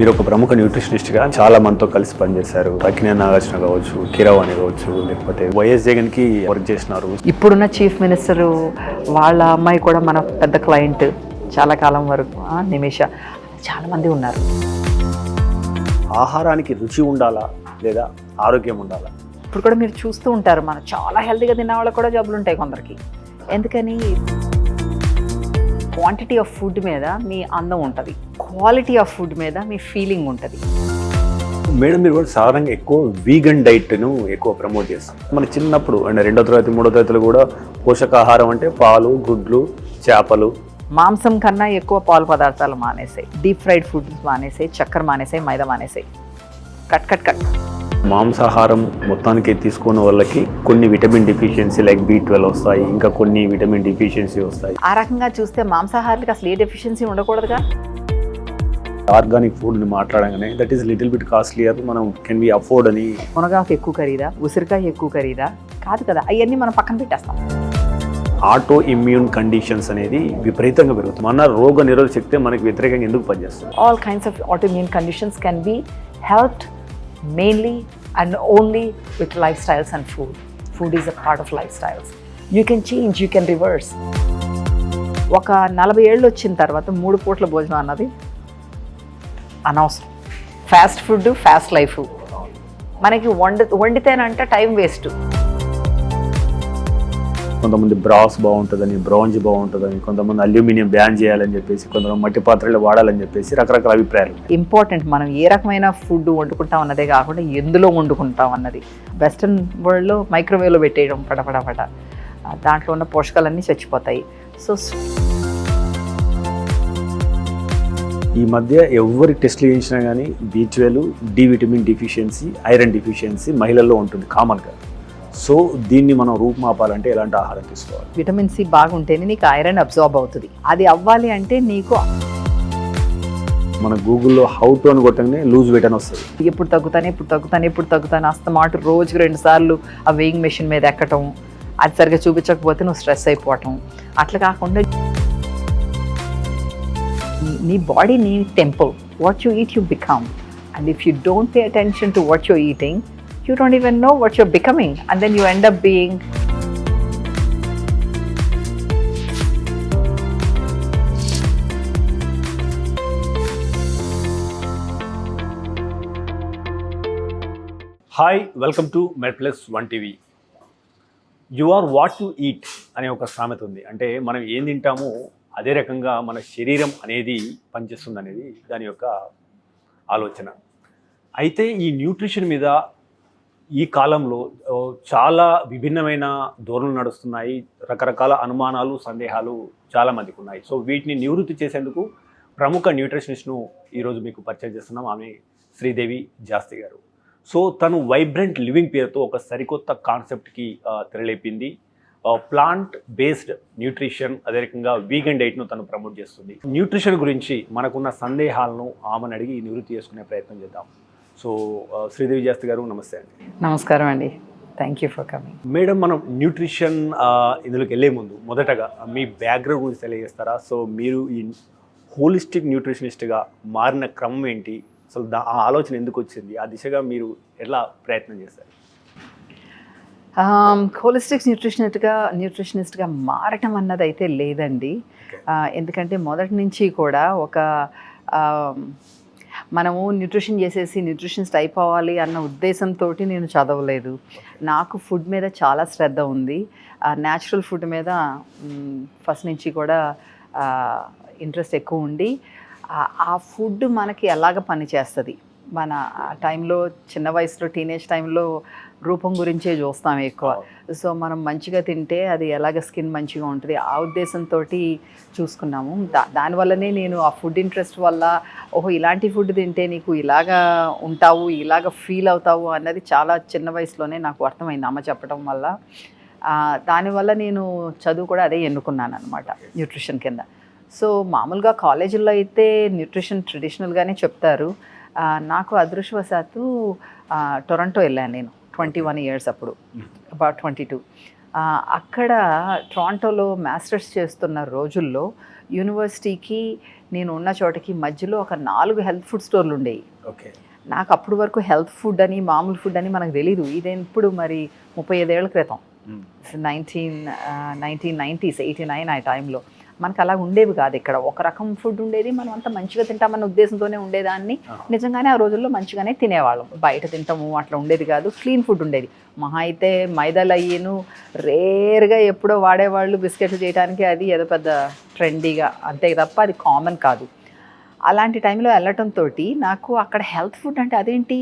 మీరు ఒక ప్రముఖ న్యూట్రిషనిస్ట్గా చాలా మందితో కలిసి పనిచేశారు. అక్కినేని నాగార్జున కావచ్చు, కీరవాణి కావచ్చు, లేకపోతే వైఎస్ జగన్కి వర్క్ చేసినారు. ఇప్పుడున్న చీఫ్ మినిస్టర్ వాళ్ళ అమ్మాయి కూడా మన పెద్ద క్లయింట్ చాలా కాలం వరకు నిమిష, చాలామంది ఉన్నారు. ఆహారానికి రుచి ఉండాలా లేదా ఆరోగ్యం ఉండాలా? ఇప్పుడు కూడా మీరు చూస్తూ ఉంటారు, మనం చాలా హెల్తీగా తిన్న వాళ్ళకి కూడా జబ్బులు ఉంటాయి కొందరికి. ఎందుకని? క్వాంటిటీ ఆఫ్ ఫుడ్ మీద మీ అందం ఉంటుంది, క్వాలిటీ ఆఫ్ ఫుడ్ మీద మీ ఫీలింగ్ ఉంటుంది. మేడం, మీరు కూడా సాధారణంగా ఎక్కువ వీగన్ డైట్ను ఎక్కువ ప్రమోట్ చేస్తాం. మన చిన్నప్పుడు అంటే 2వ తరగతి 3వ తరగతిలో కూడా పోషకాహారం అంటే పాలు, గుడ్లు, చేపలు. మాంసం కన్నా ఎక్కువ పాలు పదార్థాలు మానేసాయి, డీప్ ఫ్రైడ్ ఫుడ్స్ మానేసాయి, చక్కెర మానేసాయి, మైదా మానేసాయి. Cut cut cut. మాంసాహారం మొత్తానికి తీసుకున్న వాళ్ళకి కొన్ని విటమిన్ డిఫిషియన్సీ లైక్ B12 వస్తాయి, ఇంకా కొన్ని విటమిన్ డిఫిషియన్సీ వస్తాయి. ఆ రకంగా చూస్తే మాంసాహారాలకు అసలు ఏ డెఫిషియన్సీ ఉండకూడదుగా. ఆర్గానిక్ ఫుడ్ని మాట్లాడగానే that is little bit costlier, మనం కెన్ బి అఫోర్డ్ అని. మునగాకు ఎక్కువ ఖరీదా, ఉసిరికాయ ఎక్కువ ఖరీదా? కాదు కదా, అవన్నీ మనం పక్కన పెట్టేస్తాం. ఆటో ఇమ్యూన్ కండిషన్స్ అనేది విపరీతంగా పెరుగుతుంది. మన రోగ నిరోధక శక్తి మనకి వ్యతిరేకంగా ఎందుకు పనిచేస్తుంది? All kinds of autoimmune conditions can be helped mainly and only with lifestyles and food. Food is a part of lifestyles. You can change, you can reverse. ఒక 40 ఏళ్ళు వచ్చిన తర్వాత 3 పూట్ల భోజనం అన్నది అనవసరం. Fast food, fast life. మనకి వండితేనంటే time waste. కొంతమంది బ్రాస్ బాగుంటుందని, బ్రాంజ్ బాగుంటుందని, కొంతమంది అల్యూమినియం బ్యాన్ చేయాలని చెప్పేసి, కొంతమంది మట్టి పాత్రలు వాడాలని చెప్పేసి రకరకాల అభిప్రాయాలు. ఇంపార్టెంట్ మనం ఏ రకమైన ఫుడ్ వండుకుంటాం అన్నదే కాకుండా ఎందులో వండుకుంటాం అన్నది. వెస్ట్రన్ వరల్డ్లో మైక్రోవేవ్లో పెట్టేయడం పడపడపడ, దాంట్లో ఉన్న పోషకాలన్నీ చచ్చిపోతాయి. సో ఈ మధ్య ఎవరి టెస్ట్లు చేయించినా కానీ B12, D vitamin deficiency, iron deficiency మహిళల్లో ఉంటుంది కామన్గా. సో దీన్ని మనం రూపుమాపాలంటే ఎలాంటి ఆహారం తీసుకోవాలి? విటమిన్ సి బాగుంటేనే నీకు ఐరన్ అబ్జార్బ్ అవుతుంది. అది అవ్వాలి అంటే నీకు మన గూగుల్లో హౌ టు అని కొట్టగానే లూజ్ వెయిట్ అని వస్తుంది. ఎప్పుడు తగ్గుతాను అస్తమాట రోజుకి 2 సార్లు ఆ వెయింగ్ మెషిన్ మీద ఎక్కటం, అది సరిగ్గా చూపించకపోతే నువ్వు స్ట్రెస్ అయిపోవటం. అట్లా కాకుండా నీ బాడీ నీ temple. What you eat you become. And if you don't pay attention to what you eating, you don't even know what you're becoming, and then you end up being hi, welcome to MedPlus 1 TV. You are what you eat అనే ఒక సామెత ఉంది. అంటే మనం ఏం తింటామో అదే రకంగా మన శరీరం అనేది పనిచేస్తుంది అనేది దాని యొక్క ఆలోచన. అయితే ఈ న్యూట్రిషన్ మీద ఈ కాలంలో చాలా విభిన్నమైన ధోరణులు నడుస్తున్నాయి. రకరకాల అనుమానాలు, సందేహాలు చాలామందికి ఉన్నాయి. సో వీటిని నివృత్తి చేసేందుకు ప్రముఖ న్యూట్రిషనిస్ట్ను ఈరోజు మీకు పరిచయం చేస్తున్నాం. ఆమె శ్రీదేవి జాస్తి గారు. సో తను వైబ్రెంట్ లివింగ్ పేరుతో ఒక సరికొత్త కాన్సెప్ట్కి తెరలేపింది. ప్లాంట్ బేస్డ్ న్యూట్రిషన్, అదే రకంగా వీగన్ డైట్ను తను ప్రమోట్ చేస్తుంది. న్యూట్రిషన్ గురించి మనకున్న సందేహాలను ఆమెను అడిగి నివృత్తి చేసుకునే ప్రయత్నం చేద్దాం. సో శ్రీదేవి జాస్తి గారు, నమస్తే అండి. నమస్కారం అండి. Thank you for coming. Madam, మనం న్యూట్రిషన్ ఇందులోకి వెళ్ళే ముందు మొదటగా మీ బ్యాక్గ్రౌండ్ గురించి తెలియజేస్తారా? సో మీరు ఈ హోలిస్టిక్ న్యూట్రిషనిస్ట్గా మారిన క్రమం ఏంటి? అసలు ఆ ఆలోచన ఎందుకు వచ్చింది? ఆ దిశగా మీరు ఎలా ప్రయత్నం చేస్తారు? హోలిస్టిక్ న్యూట్రిషనిస్ట్గా మారటం అన్నది అయితే లేదండి. ఎందుకంటే మొదటి నుంచి కూడా ఒక మనము న్యూట్రిషన్ చేసేసి న్యూట్రిషనిస్ట్ అయిపోవాలి అన్న ఉద్దేశంతో నేను చదవలేదు. నాకు ఫుడ్ మీద చాలా శ్రద్ధ ఉంది. న్యాచురల్ ఫుడ్ మీద ఫస్ట్ నుంచి కూడా ఇంట్రెస్ట్ ఎక్కువ ఉండి, ఆ ఫుడ్ మనకి ఎలాగ పనిచేస్తుంది, మన టైంలో చిన్న వయసులో టీనేజ్ టైంలో రూపం గురించే చూస్తాం ఎక్కువ. సో మనం మంచిగా తింటే అది ఎలాగ స్కిన్ మంచిగా ఉంటుంది, ఆ ఉద్దేశంతో చూసుకున్నాము. దానివల్లనే నేను ఆ ఫుడ్ ఇంట్రెస్ట్ వల్ల ఓహో ఇలాంటి ఫుడ్ తింటే నీకు ఇలాగా ఉంటావు, ఇలాగ ఫీల్ అవుతావు అన్నది చాలా చిన్న వయసులోనే నాకు అర్థమైంది అమ్మ చెప్పడం వల్ల. దానివల్ల నేను చదువు కూడా అదే ఎన్నుకున్నాను అనమాట, న్యూట్రిషన్ కింద. సో మామూలుగా కాలేజీల్లో అయితే న్యూట్రిషన్ ట్రెడిషనల్గానే చెప్తారు. నాకు అదృష్టవశాత్తు టొరంటో వెళ్ళాను నేను 21 years అప్పుడు, అబౌట్ 22. అక్కడ టొరంటోలో మాస్టర్స్ చేస్తున్న రోజుల్లో యూనివర్సిటీకి నేను ఉన్న చోటకి మధ్యలో ఒక 4 హెల్త్ ఫుడ్ స్టోర్లు ఉండేవి. ఓకే. నాకు అప్పటి వరకు హెల్త్ ఫుడ్ అని మామూలు ఫుడ్ అని మనకు తెలీదు. ఇదే ఇప్పుడు మరి 35 ఏళ్ల క్రితం, 1990s 89 ఆ టైంలో మనకు అలా ఉండేవి కాదు. ఇక్కడ ఒక రకం ఫుడ్ ఉండేది, మనం అంతా మంచిగా తింటామన్న ఉద్దేశంతోనే ఉండేదాన్ని. నిజంగానే ఆ రోజుల్లో మంచిగానే తినేవాళ్ళం. బయట తింటాము అట్లా ఉండేది కాదు, క్లీన్ ఫుడ్ ఉండేది. మహా అయితే మైదాలు అయ్యేను రేర్గా ఎప్పుడో వాడేవాళ్ళు బిస్కెట్లు చేయడానికి, అది ఏదో పెద్ద ట్రెండీగా అంతే తప్ప అది కామన్ కాదు. అలాంటి టైంలో వెళ్ళటంతో నాకు అక్కడ హెల్త్ ఫుడ్ అంటే అదేంటి,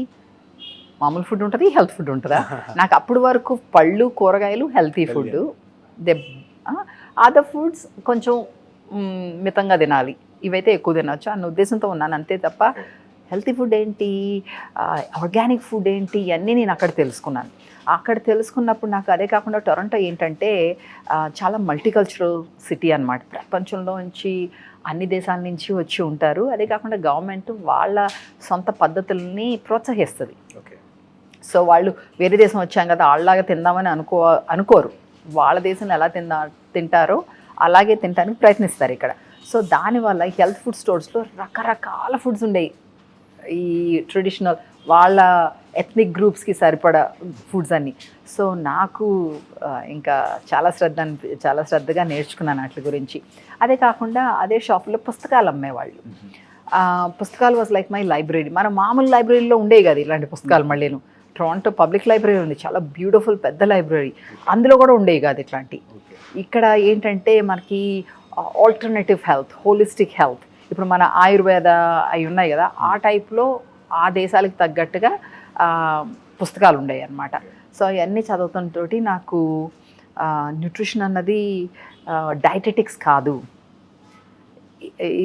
మామూలు ఫుడ్ ఉంటుంది హెల్త్ ఫుడ్ ఉంటుందా? నాకు అప్పటి వరకు పళ్ళు కూరగాయలు హెల్తీ ఫుడ్, అదర్ ఫుడ్స్ కొంచెం మితంగా తినాలి, ఇవైతే ఎక్కువ తినవచ్చు అన్న ఉద్దేశంతో ఉన్నాను అంతే తప్ప హెల్తీ ఫుడ్ ఏంటి, ఆర్గానిక్ ఫుడ్ ఏంటి, ఇవన్నీ నేను అక్కడ తెలుసుకున్నాను. అక్కడ తెలుసుకున్నప్పుడు నాకు అదే కాకుండా టొరంటో ఏంటంటే చాలా మల్టీకల్చరల్ సిటీ అన్నమాట. ప్రపంచంలో నుంచి అన్ని దేశాల నుంచి వచ్చి ఉంటారు. అదే కాకుండా గవర్నమెంట్ వాళ్ళ సొంత పద్ధతుల్ని ప్రోత్సహిస్తుంది. ఓకే. సో వాళ్ళు వేరే దేశం వచ్చాం కదా వాళ్ళలాగా తిందామని అనుకోరు. వాళ్ళ దేశంలో ఎలా తింటారో అలాగే తినడానికి ప్రయత్నిస్తారు ఇక్కడ. సో దానివల్ల హెల్త్ ఫుడ్ స్టోర్స్లో రకరకాల ఫుడ్స్ ఉండేవి. ఈ ట్రెడిషనల్ వాళ్ళ ఎథ్నిక్ గ్రూప్స్కి సరిపడా ఫుడ్స్ అన్నీ. సో నాకు ఇంకా చాలా శ్రద్ధగా నేర్చుకున్నాను వాటి గురించి. అదే కాకుండా అదే షాప్లో పుస్తకాలు అమ్మేవాళ్ళు. పుస్తకాలు వాజ్ లైక్ మై లైబ్రరీ. మన మామూలు లైబ్రరీలో ఉండేవి కదా ఇలాంటి పుస్తకాలు. మళ్ళీను టొరంటో పబ్లిక్ లైబ్రరీ ఉంది, చాలా బ్యూటిఫుల్ పెద్ద లైబ్రరీ, అందులో కూడా ఉండేవి కాదు ఇట్లాంటి. ఇక్కడ ఏంటంటే మనకి ఆల్టర్నేటివ్ హెల్త్, హోలిస్టిక్ హెల్త్, ఇప్పుడు మన ఆయుర్వేద అవి ఉన్నాయి కదా, ఆ టైప్లో ఆ దేశాలకు తగ్గట్టుగా పుస్తకాలు ఉండేవి అన్నమాట. సో అవన్నీ చదువుతుంతో నాకు న్యూట్రిషన్ అన్నది డైటెటిక్స్ కాదు,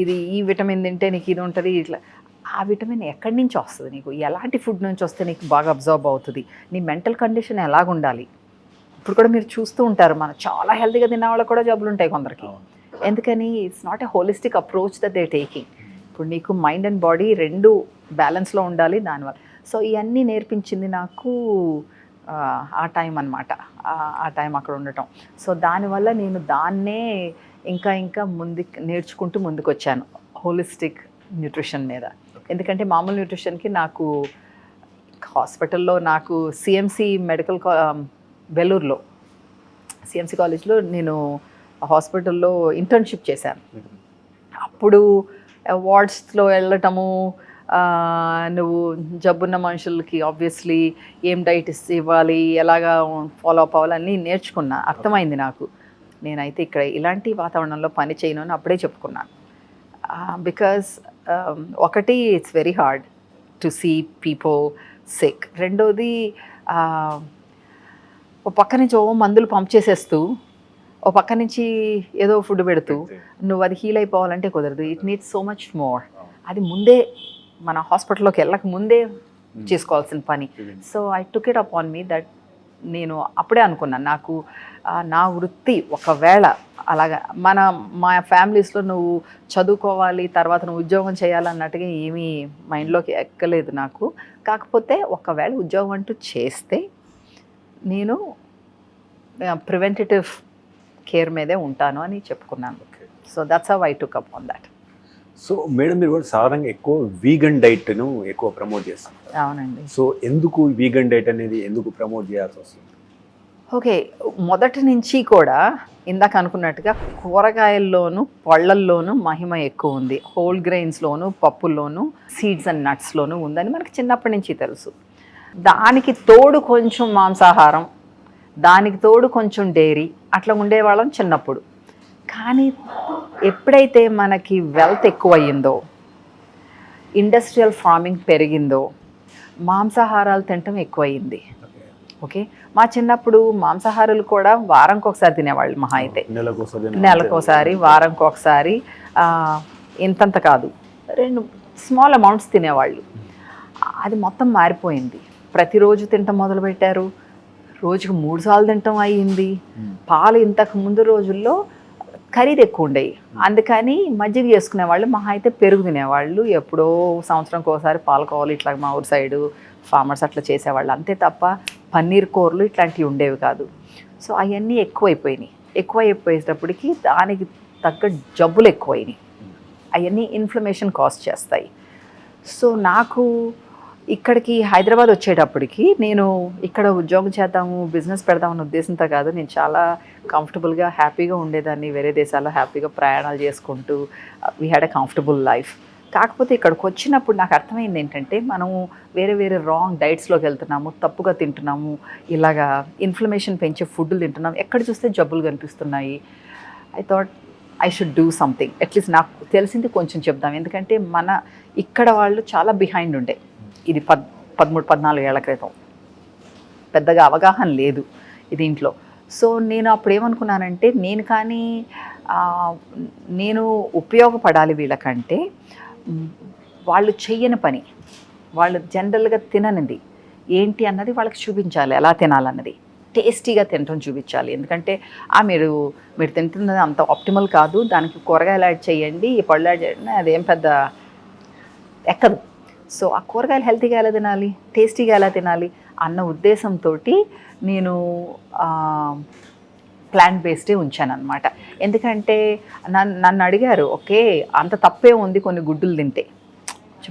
ఇది ఈ విటమిన్ తింటే నీకు ఇది ఉంటుంది ఇట్లా. ఆ విటమిన్ ఎక్కడి నుంచి వస్తుంది, నీకు ఎలాంటి ఫుడ్ నుంచి వస్తే నీకు బాగా అబ్జర్వ్ అవుతుంది, నీ మెంటల్ కండిషన్ ఎలాగుండాలి. ఇప్పుడు కూడా మీరు చూస్తూ ఉంటారు, మనం చాలా హెల్తీగా తిన్న వాళ్ళకి కూడా జబ్బులు ఉంటాయి కొందరికి. ఎందుకని, it's not a holistic approach that they taking. ఇప్పుడు నీకు మైండ్ అండ్ బాడీ రెండు బ్యాలెన్స్లో ఉండాలి దానివల్ల. సో ఇవన్నీ నేర్పించింది నాకు ఆ టైం అన్నమాట, ఆ టైం అక్కడ ఉండటం. సో దానివల్ల నేను దాన్నే ఇంకా నేర్చుకుంటూ ముందుకు వచ్చాను హోలిస్టిక్ న్యూట్రిషన్ మీద. ఎందుకంటే మామూలు న్యూట్రిషన్కి నాకు హాస్పిటల్లో, నాకు సిఎంసి మెడికల్ వెల్లూరులో సిఎంసి కాలేజ్లో నేను హాస్పిటల్లో ఇంటర్న్షిప్ చేశాను. అప్పుడు వార్డ్స్లో వెళ్ళటము, నువ్వు జబ్బున్న మనుషులకి ఆబ్వియస్లీ ఏం డైట్ ఇవ్వాలి, ఎలాగా ఫాలో అప్ అవ్వాలని నేర్చుకున్నా, అర్థమైంది నాకు. నేనైతే ఇక్కడ ఇలాంటి వాతావరణంలో పని చేయను అని అప్పుడే చెప్పుకున్నాను. బికాజ్ ఒకటి, it's very hard to see people sick. రెండోది, ఓ పక్క నుంచి మందులు పంప్ చేసేస్తూ ఓ పక్క నుంచి ఏదో ఫుడ్ పెడుతూ నువ్వు అది హీల్ అయిపోవాలంటే కుదరదు. It needs so much more. అది ముందే మన హాస్పిటల్లోకి వెళ్ళక ముందే చేసుకోవాల్సిన పని. So I took it up on me that నేను అప్పుడే అనుకున్నాను, నాకు నా వృత్తి ఒకవేళ అలాగా మా ఫ్యామిలీస్లో నువ్వు చదువుకోవాలి తర్వాత నువ్వు ఉద్యోగం చేయాలన్నట్టుగా ఏమీ మైండ్లోకి ఎక్కలేదు నాకు. కాకపోతే ఒకవేళ ఉద్యోగం అంటూ చేస్తే నేను ప్రివెంటేటివ్ కేర్ మీదే ఉంటాను అని చెప్పుకున్నాను. So that's how I took up on that. So madam, మీరు కూడా సాధారణంగా ఎక్కువ వీగన్ డైట్ను ఎక్కువ ప్రమోట్ చేస్తారు. అవునండి. సో ఎందుకు వీగన్ డైట్ అనేది ఎందుకు ప్రమోట్ చేయాల్సి వస్తుంది? ఓకే, మొదటి నుంచి కూడా ఇందాక అనుకున్నట్టుగా కూరగాయల్లోనూ పళ్ళల్లోనూ మహిమ ఎక్కువ ఉంది, హోల్ గ్రెయిన్స్లోను పప్పుల్లోనూ సీడ్స్ అండ్ నట్స్లోనూ ఉందని మనకి చిన్నప్పటి నుంచి తెలుసు. దానికి తోడు కొంచెం మాంసాహారం, దానికి తోడు కొంచెం డైరీ, అట్లా ఉండేవాళ్ళం చిన్నప్పుడు. కానీ ఎప్పుడైతే మనకి వెల్త్ ఎక్కువయ్యిందో, ఇండస్ట్రియల్ ఫార్మింగ్ పెరిగిందో, మాంసాహారాలు తినటం ఎక్కువయ్యింది. ఓకే, మా చిన్నప్పుడు మాంసాహారాలు కూడా వారంకి ఒకసారి తినేవాళ్ళు, మహా అయితే నెలకోసారి, వారంకి ఒకసారి, ఇంతంత కాదు, 2 స్మాల్ అమౌంట్స్ తినేవాళ్ళు. అది మొత్తం మారిపోయింది. ప్రతిరోజు తినటం మొదలుపెట్టారు, రోజుకు 3 సార్లు తినటం అయ్యింది. పాలు ఇంతకు ముందు రోజుల్లో ఖరీదు ఎక్కువ ఉండేవి, అందుకని మజ్జిగ చేసుకునేవాళ్ళు, మహా అయితే పెరుగు తినేవాళ్ళు. ఎప్పుడో సంవత్సరంకి ఒకసారి పాలకోవాలి, ఇట్లా మా ఊరు సైడు ఫార్మర్స్ అట్లా చేసేవాళ్ళు, అంతే తప్ప పన్నీర్ కూరలు ఇట్లాంటివి ఉండేవి కాదు. సో అవన్నీ ఎక్కువైపోయేటప్పటికి దానికి తగ్గ జబ్బులు ఎక్కువైనాయి. అవన్నీ ఇన్ఫ్లమేషన్ కాజ్ చేస్తాయి. సో నాకు ఇక్కడికి హైదరాబాద్ వచ్చేటప్పటికి నేను ఇక్కడ ఉద్యోగం చేద్దాము, బిజినెస్ పెడదామన్న ఉద్దేశంతో కాదు. నేను చాలా కంఫర్టబుల్గా హ్యాపీగా ఉండేదాన్ని. వేరే దేశాల్లో హ్యాపీగా ప్రయాణాలు చేసుకుంటూ we had a comfortable life. కాకపోతే ఇక్కడికి వచ్చినప్పుడు నాకు అర్థమైంది ఏంటంటే మనము వేరే వేరే రాంగ్ డైట్స్లోకి వెళ్తున్నాము, తప్పుగా తింటున్నాము, ఇలాగా ఇన్ఫ్లమేషన్ పెంచే ఫుడ్లు తింటున్నాము. ఎక్కడ చూస్తే జబ్బులు కనిపిస్తున్నాయి. I thought I should do something. At least నాకు తెలిసింది కొంచెం చెప్దాం. ఎందుకంటే మన ఇక్కడ వాళ్ళు చాలా బిహైండ్ ఉండే. ఇది 13-14 ఏళ్ల క్రితం. పెద్దగా అవగాహన లేదు దీంట్లో. సో నేను అప్పుడు ఏమనుకున్నానంటే నేను ఉపయోగపడాలి వీళ్ళకంటే. వాళ్ళు చెయ్యని పని, వాళ్ళు జనరల్గా తిననిది ఏంటి అన్నది వాళ్ళకి చూపించాలి, ఎలా తినాలన్నది. టేస్టీగా తినటం చూపించాలి. ఎందుకంటే మీరు తింటున్నది అంత ఆప్టిమల్ కాదు, దానికి కూరగాయలు యాడ్ చేయండి, ఈ పళ్ళు యాడ్ చేయండి, అదేం పెద్ద ఎక్కదు. సో ఆ కూరగాయలు హెల్తీగా ఎలా తినాలి, టేస్టీగా ఎలా తినాలి అన్న ఉద్దేశంతో నేను ప్లాంట్ బేస్డే ఉంచాను అనమాట. ఎందుకంటే నన్ను అడిగారు, ఓకే అంత తప్పే ఉంది కొన్ని గుడ్డులు తింటే,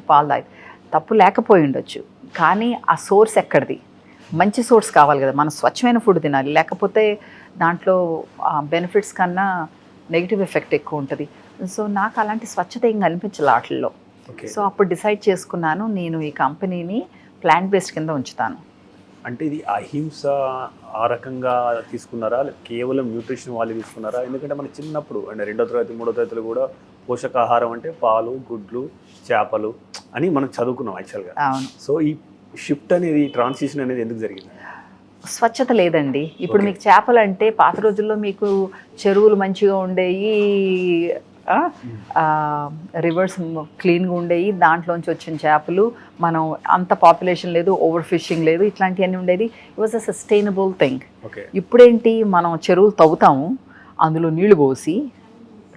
పాలు తాగి తప్పు లేకపోయి ఉండొచ్చు, కానీ ఆ సోర్స్ ఎక్కడిది? మంచి సోర్స్ కావాలి కదా, మనం స్వచ్ఛమైన ఫుడ్ తినాలి. లేకపోతే దాంట్లో బెనిఫిట్స్ కన్నా నెగిటివ్ ఎఫెక్ట్ ఎక్కువ ఉంటుంది. సో నాకు అలాంటి స్వచ్ఛత ఏం కనిపించాలి వాటిల్లో. సో అప్పుడు డిసైడ్ చేసుకున్నాను, నేను ఈ కంపెనీని ప్లాంట్ బేస్డ్ కింద ఉంచుతాను. అంటే ఇది అహింస ఆ రకంగా తీసుకున్నారా, కేవలం న్యూట్రిషన్ వాళ్ళు తీసుకున్నారా? ఎందుకంటే మన చిన్నప్పుడు అంటే 2వ తరగతి 3వ తరగతిలో కూడా పోషకాహారం అంటే పాలు, గుడ్లు, చేపలు అని మనం చదువుకున్నాం యాక్చువల్గా. అవును. సో ఈ షిఫ్ట్ అనేది, ట్రాన్సిషన్ అనేది ఎందుకు జరిగింది? స్వచ్ఛత లేదండి. ఇప్పుడు మీకు చేపలు అంటే పాత రోజుల్లో మీకు చెరువులు మంచిగా ఉండేవి, రివర్స్ క్లీన్గా ఉండేవి, దాంట్లోంచి వచ్చిన చేపలు, మనం అంత పాపులేషన్ లేదు, ఓవర్ ఫిషింగ్ లేదు, ఇట్లాంటివన్నీ ఉండేది. It was a sustainable thing. ఇప్పుడేంటి, మనం చెరువులు తవ్వుతాము, అందులో నీళ్లు పోసి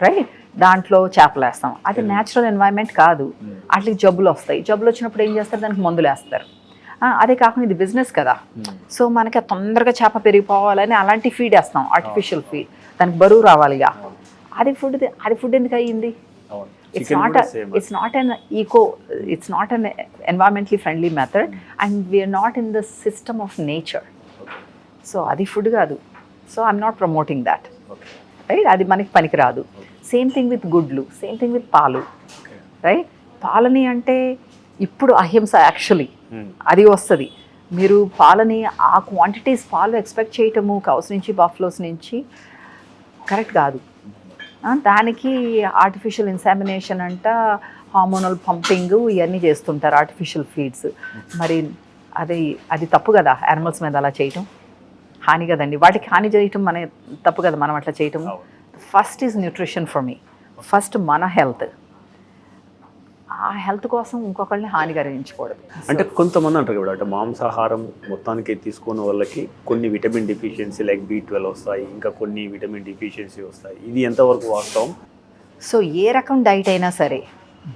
రైట్ దాంట్లో చేపలు వేస్తాం. అది న్యాచురల్ ఎన్వైరన్మెంట్ కాదు. వాటికి జబ్బులు వస్తాయి. జబ్బులు వచ్చినప్పుడు ఏం చేస్తారు, దానికి మందులు వేస్తారు. అదే కాకుండా ఇది బిజినెస్ కదా. సో మనకి తొందరగా చేప పెరిగిపోవాలని అలాంటి ఫీడ్ వేస్తాం, ఆర్టిఫిషియల్ ఫీడ్, దానికి బరువు రావాలిగా. అది ఫుడ్ ఎందుకు అయ్యింది? It's not an environmentally friendly method, and we are not in the system of nature. So adi food kaadu. So I'm not promoting that. Right? Adi maniki paniki raadu. Same thing with gudlu, same thing with paalu. Right? Palani ante ippudu ahimsa actually. Adi vastadi. మీరు పాలని ఆ quantities పాలు expect చేయటము cows నుంచి, buffaloes నుంచి correct కాదు. దానికి artificial ఇన్సామినేషన్ అంట, హార్మోనల్ పంపింగ్ ఇవన్నీ చేస్తుంటారు, ఆర్టిఫిషియల్ ఫీడ్స్. మరి అది తప్పు కదా, యానిమల్స్ మీద అలా చేయటం హాని కదండి. వాటికి హాని చేయటం మన తప్పు కదా, మనం అట్లా చేయటం. First is nutrition for me, first మన హెల్త్. ఆ హెల్త్ కోసం ఇంకొకరిని హాని కలిగించకూడదు. అంటే కొంతమంది అంటారు కదా, అంటే మాంసాహారం మొత్తానికి తీసుకున్న వాళ్ళకి కొన్ని విటమిన్ డిఫిషియన్సీ లైక్ B12 వస్తాయి, ఇంకా కొన్ని విటమిన్ డిఫిషియన్సీ వస్తాయి. ఇది ఎంతవరకు వాస్తవం? సో ఏ రకం డైట్ అయినా సరే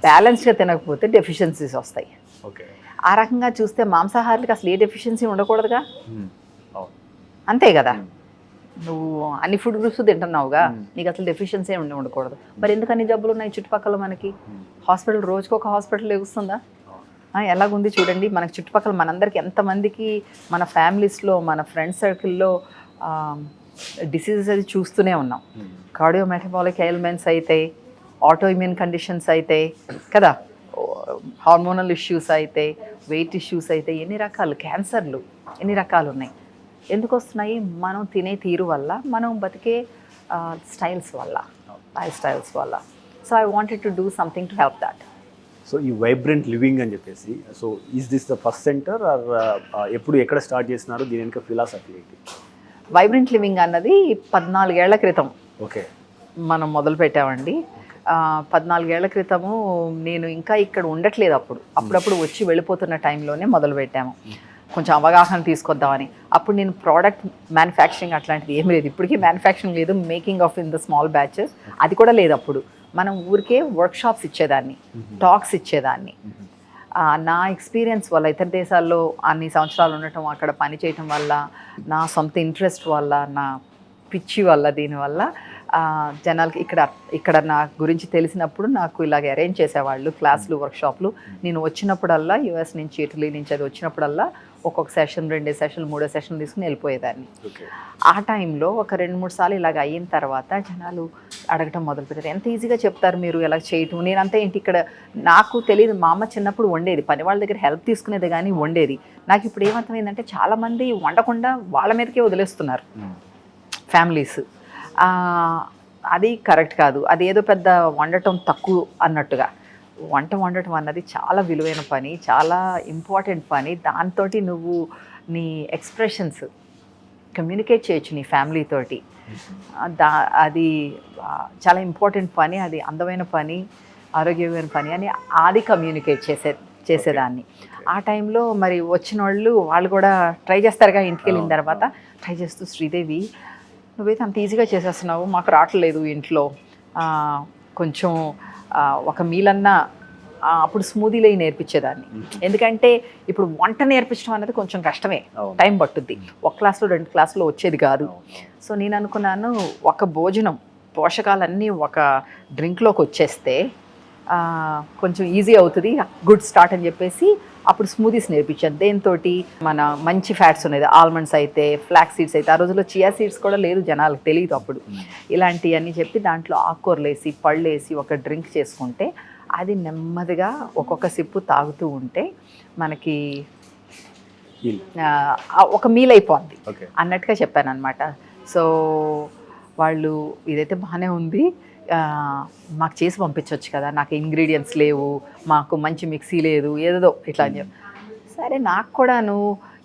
బ్యాలెన్స్గా తినకపోతే డెఫిషియన్సీస్ వస్తాయి. ఓకే. ఆ రకంగా చూస్తే మాంసాహారాలకి అసలు ఏ డెఫిషియన్సీ ఉండకూడదుగా. అంతే కదా, నువ్వు అన్ని ఫుడ్ గ్రూప్స్ తింటున్నావుగా, నీకు అసలు డెఫిషియన్సీ ఉండకూడదు. మరి ఎందుకని జబ్బులు ఉన్నాయి చుట్టుపక్కల? మనకి హాస్పిటల్ రోజుకు ఒక హాస్పిటల్ ఎగుస్తుందా? ఎలాగుంది చూడండి మనకి చుట్టుపక్కల. మనందరికీ ఎంతమందికి మన ఫ్యామిలీస్లో, మన ఫ్రెండ్ సర్కిల్లో డిసీజెస్ అది చూస్తూనే ఉన్నాం. కార్డియో మెటబాలిక్ ఎయిల్మెంట్స్ అయితే, ఆటో ఇమ్యూన్ కండిషన్స్ అయితే కదా, హార్మోనల్ ఇష్యూస్ అయితే, వెయిట్ ఇష్యూస్ అయితే, ఎన్ని రకాలు, క్యాన్సర్లు ఎన్ని రకాలు ఉన్నాయి. ఎందుకు వస్తున్నాయి? మనం తినే తీరు వల్ల, మనం బతికే స్టైల్స్ వల్ల, లైఫ్ స్టైల్స్ వల్ల. So I wanted to do something to help that. So ఈ వైబ్రెంట్ లివింగ్ అని చెప్పేసి, so is this the first centre or ఎప్పుడు ఎక్కడ స్టార్ట్ చేసినారు? దీని వెనుక ఫిలాసఫీ ఏంటి? వైబ్రెంట్ లివింగ్ అన్నది 14 ఏళ్ల క్రితం ఓకే మనం మొదలు పెట్టామండి. 14 ఏళ్ల క్రితము నేను ఇంకా ఇక్కడ ఉండట్లేదు. అప్పుడప్పుడు వచ్చి వెళ్ళిపోతున్న టైంలోనే మొదలు పెట్టాము, కొంచెం అవగాహన తీసుకొద్దామని. అప్పుడు నేను ప్రోడక్ట్ మ్యానుఫ్యాక్చరింగ్ అట్లాంటిది ఏమీ లేదు. ఇప్పటికీ మ్యానుఫ్యాక్చరింగ్ లేదు, making of in the small batches అది కూడా లేదు. అప్పుడు మనం ఊరికే వర్క్షాప్స్ ఇచ్చేదాన్ని, టాక్స్ ఇచ్చేదాన్ని. నా ఎక్స్పీరియన్స్ వల్ల ఇతర దేశాల్లో అన్ని సంవత్సరాలు ఉండటం, అక్కడ పని చేయటం వల్ల, నా సొంత ఇంట్రెస్ట్ వల్ల, నా పిచ్చి వల్ల, దీనివల్ల జనాలకి ఇక్కడ నా గురించి తెలిసినప్పుడు నాకు ఇలాగ అరేంజ్ చేసేవాళ్ళు క్లాసులు, వర్క్షాప్లు. నేను వచ్చినప్పుడల్లా యుఎస్ నుంచి, ఇటలీ నుంచి అది వచ్చినప్పుడల్లా ఒక్కొక్క సెషన్, 2 సెషన్లు, 3 సెషన్లు తీసుకుని వెళ్ళిపోయేదాన్ని. ఆ టైంలో ఒక 2-3 సార్లు ఇలాగ అయిన తర్వాత జనాలు అడగటం మొదలుపెట్టారు, ఎంత ఈజీగా చెప్తారు మీరు ఎలా చేయటం. నేనంతా ఏంటి ఇక్కడ నాకు తెలియదు. మా అమ్మ చిన్నప్పుడు వండేది, పని వాళ్ళ దగ్గర హెల్ప్ తీసుకునేది కానీ వండేది. నాకు ఇప్పుడు ఏమర్థమైందంటే చాలామంది వండకుండా వాళ్ళ మీదకే వదిలేస్తున్నారు ఫ్యామిలీస్. అది కరెక్ట్ కాదు. అది ఏదో పెద్ద వండటం తక్కువ అన్నట్టుగా. వండటం అన్నది చాలా విలువైన పని, చాలా ఇంపార్టెంట్ పని. దాంతో నువ్వు నీ ఎక్స్ప్రెషన్స్ కమ్యూనికేట్ చేయొచ్చు నీ ఫ్యామిలీతోటి. అది చాలా ఇంపార్టెంట్ పని, అది అందమైన పని, ఆరోగ్యమైన పని అని అది కమ్యూనికేట్ చేసేదాన్ని. ఆ టైంలో మరి వచ్చిన వాళ్ళు కూడా ట్రై చేస్తారుగా, ఇంటికి వెళ్ళిన తర్వాత ట్రై చేస్తూ, శ్రీదేవి నువ్వైతే అంత ఈజీగా చేసేస్తున్నావు, మాకు రావట్లేదు ఇంట్లో, కొంచెం ఒక మీలన్నా. అప్పుడు స్మూదీలు అవి నేర్పించేదాన్ని. ఎందుకంటే ఇప్పుడు వంట నేర్పించడం అనేది కొంచెం కష్టమే, టైం పట్టుద్ది. ఒక క్లాస్లో 2 క్లాసులో వచ్చేది కాదు. సో నేను అనుకున్నాను ఒక భోజనం పోషకాలన్నీ ఒక డ్రింక్లోకి వచ్చేస్తే కొంచెం ఈజీ అవుతుంది, గుడ్ స్టార్ట్ అని చెప్పేసి అప్పుడు స్మూదీస్ నేర్పించాను. దేంతో మన మంచి ఫ్యాట్స్ ఉన్నది, ఆల్మండ్స్ అయితే, ఫ్లాక్స్ సీడ్స్ అయితే, ఆ రోజుల్లో చియా సీడ్స్ కూడా లేదు, జనాలకు తెలియదు అప్పుడు. ఇలాంటివన్నీ చెప్పి దాంట్లో ఆకుకూరలు వేసి, పళ్ళు వేసి ఒక డ్రింక్ చేసుకుంటే అది నెమ్మదిగా ఒక్కొక్క సిప్పు తాగుతూ ఉంటే మనకి ఒక మీల్ అయిపోద్ది అన్నట్టుగా చెప్పాను అనమాట. సో వాళ్ళు ఇదైతే బాగానే ఉంది, మాకు చేసి పంపించవచ్చు కదా, నాకు ఇంగ్రీడియంట్స్ లేవు, మాకు మంచి మిక్సీ లేదు, ఏదో ఇట్లా అని చెప్పి. సరే నాకు కూడాను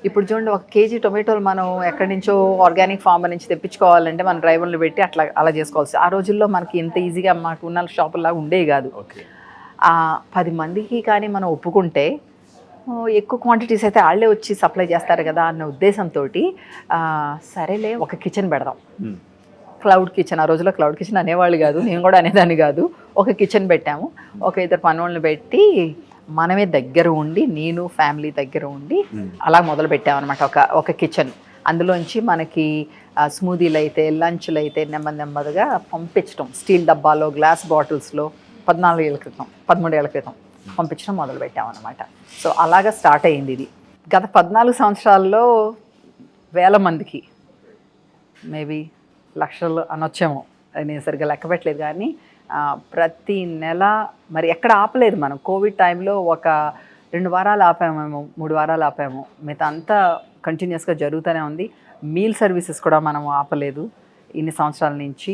ఇప్పుడు చూడండి, 1 కేజీ టొమాటోలు మనం ఎక్కడి నుంచో ఆర్గానిక్ ఫార్మర్ నుంచి తెప్పించుకోవాలంటే మనం డ్రైవర్లు పెట్టి అలా చేసుకోవాల్సి. ఆ రోజుల్లో మనకి ఇంత ఈజీగా మాకు ఉన్న షాపుల్లాగా ఉండేవి కాదు. 10 మందికి కానీ మనం ఒప్పుకుంటే ఎక్కువ క్వాంటిటీస్ అయితే వాళ్ళే వచ్చి సప్లై చేస్తారు కదా అన్న ఉద్దేశంతో సరేలే ఒక కిచెన్ పెడదాం. క్లౌడ్ కిచెన్, ఆ రోజుల్లో క్లౌడ్ కిచెన్ అనేవాళ్ళు కాదు, నేను కూడా అనేదాన్ని కాదు. ఒక కిచెన్ పెట్టాము, ఒక 2 పనులను పెట్టి మనమే దగ్గర ఉండి, నేను ఫ్యామిలీ దగ్గర ఉండి అలా మొదలు పెట్టామన్నమాట ఒక కిచెన్. అందులోంచి మనకి స్మూదీలు అయితే, లంచ్లు అయితే నెమ్మదిగా పంపించడం స్టీల్ డబ్బాలో, గ్లాస్ బాటిల్స్లో 13 ఏళ్ళ క్రితం పంపించడం మొదలు పెట్టామన్నమాట. సో అలాగా స్టార్ట్ అయ్యింది ఇది. గత 14 సంవత్సరాల్లో వేల మందికి, మేబీ లక్షలు అనొచ్చేమో, నేను సరిగ్గా లెక్క పెట్టలేదు, కానీ ప్రతి నెల మరి ఎక్కడ ఆపలేదు మనం. కోవిడ్ టైంలో ఒక 2 వారాలు ఆపామేమో, 3 వారాలు ఆపాము, మిగతా అంతా కంటిన్యూస్గా జరుగుతూనే ఉంది. మీల్ సర్వీసెస్ కూడా మనం ఆపలేదు ఇన్ని సంవత్సరాల నుంచి.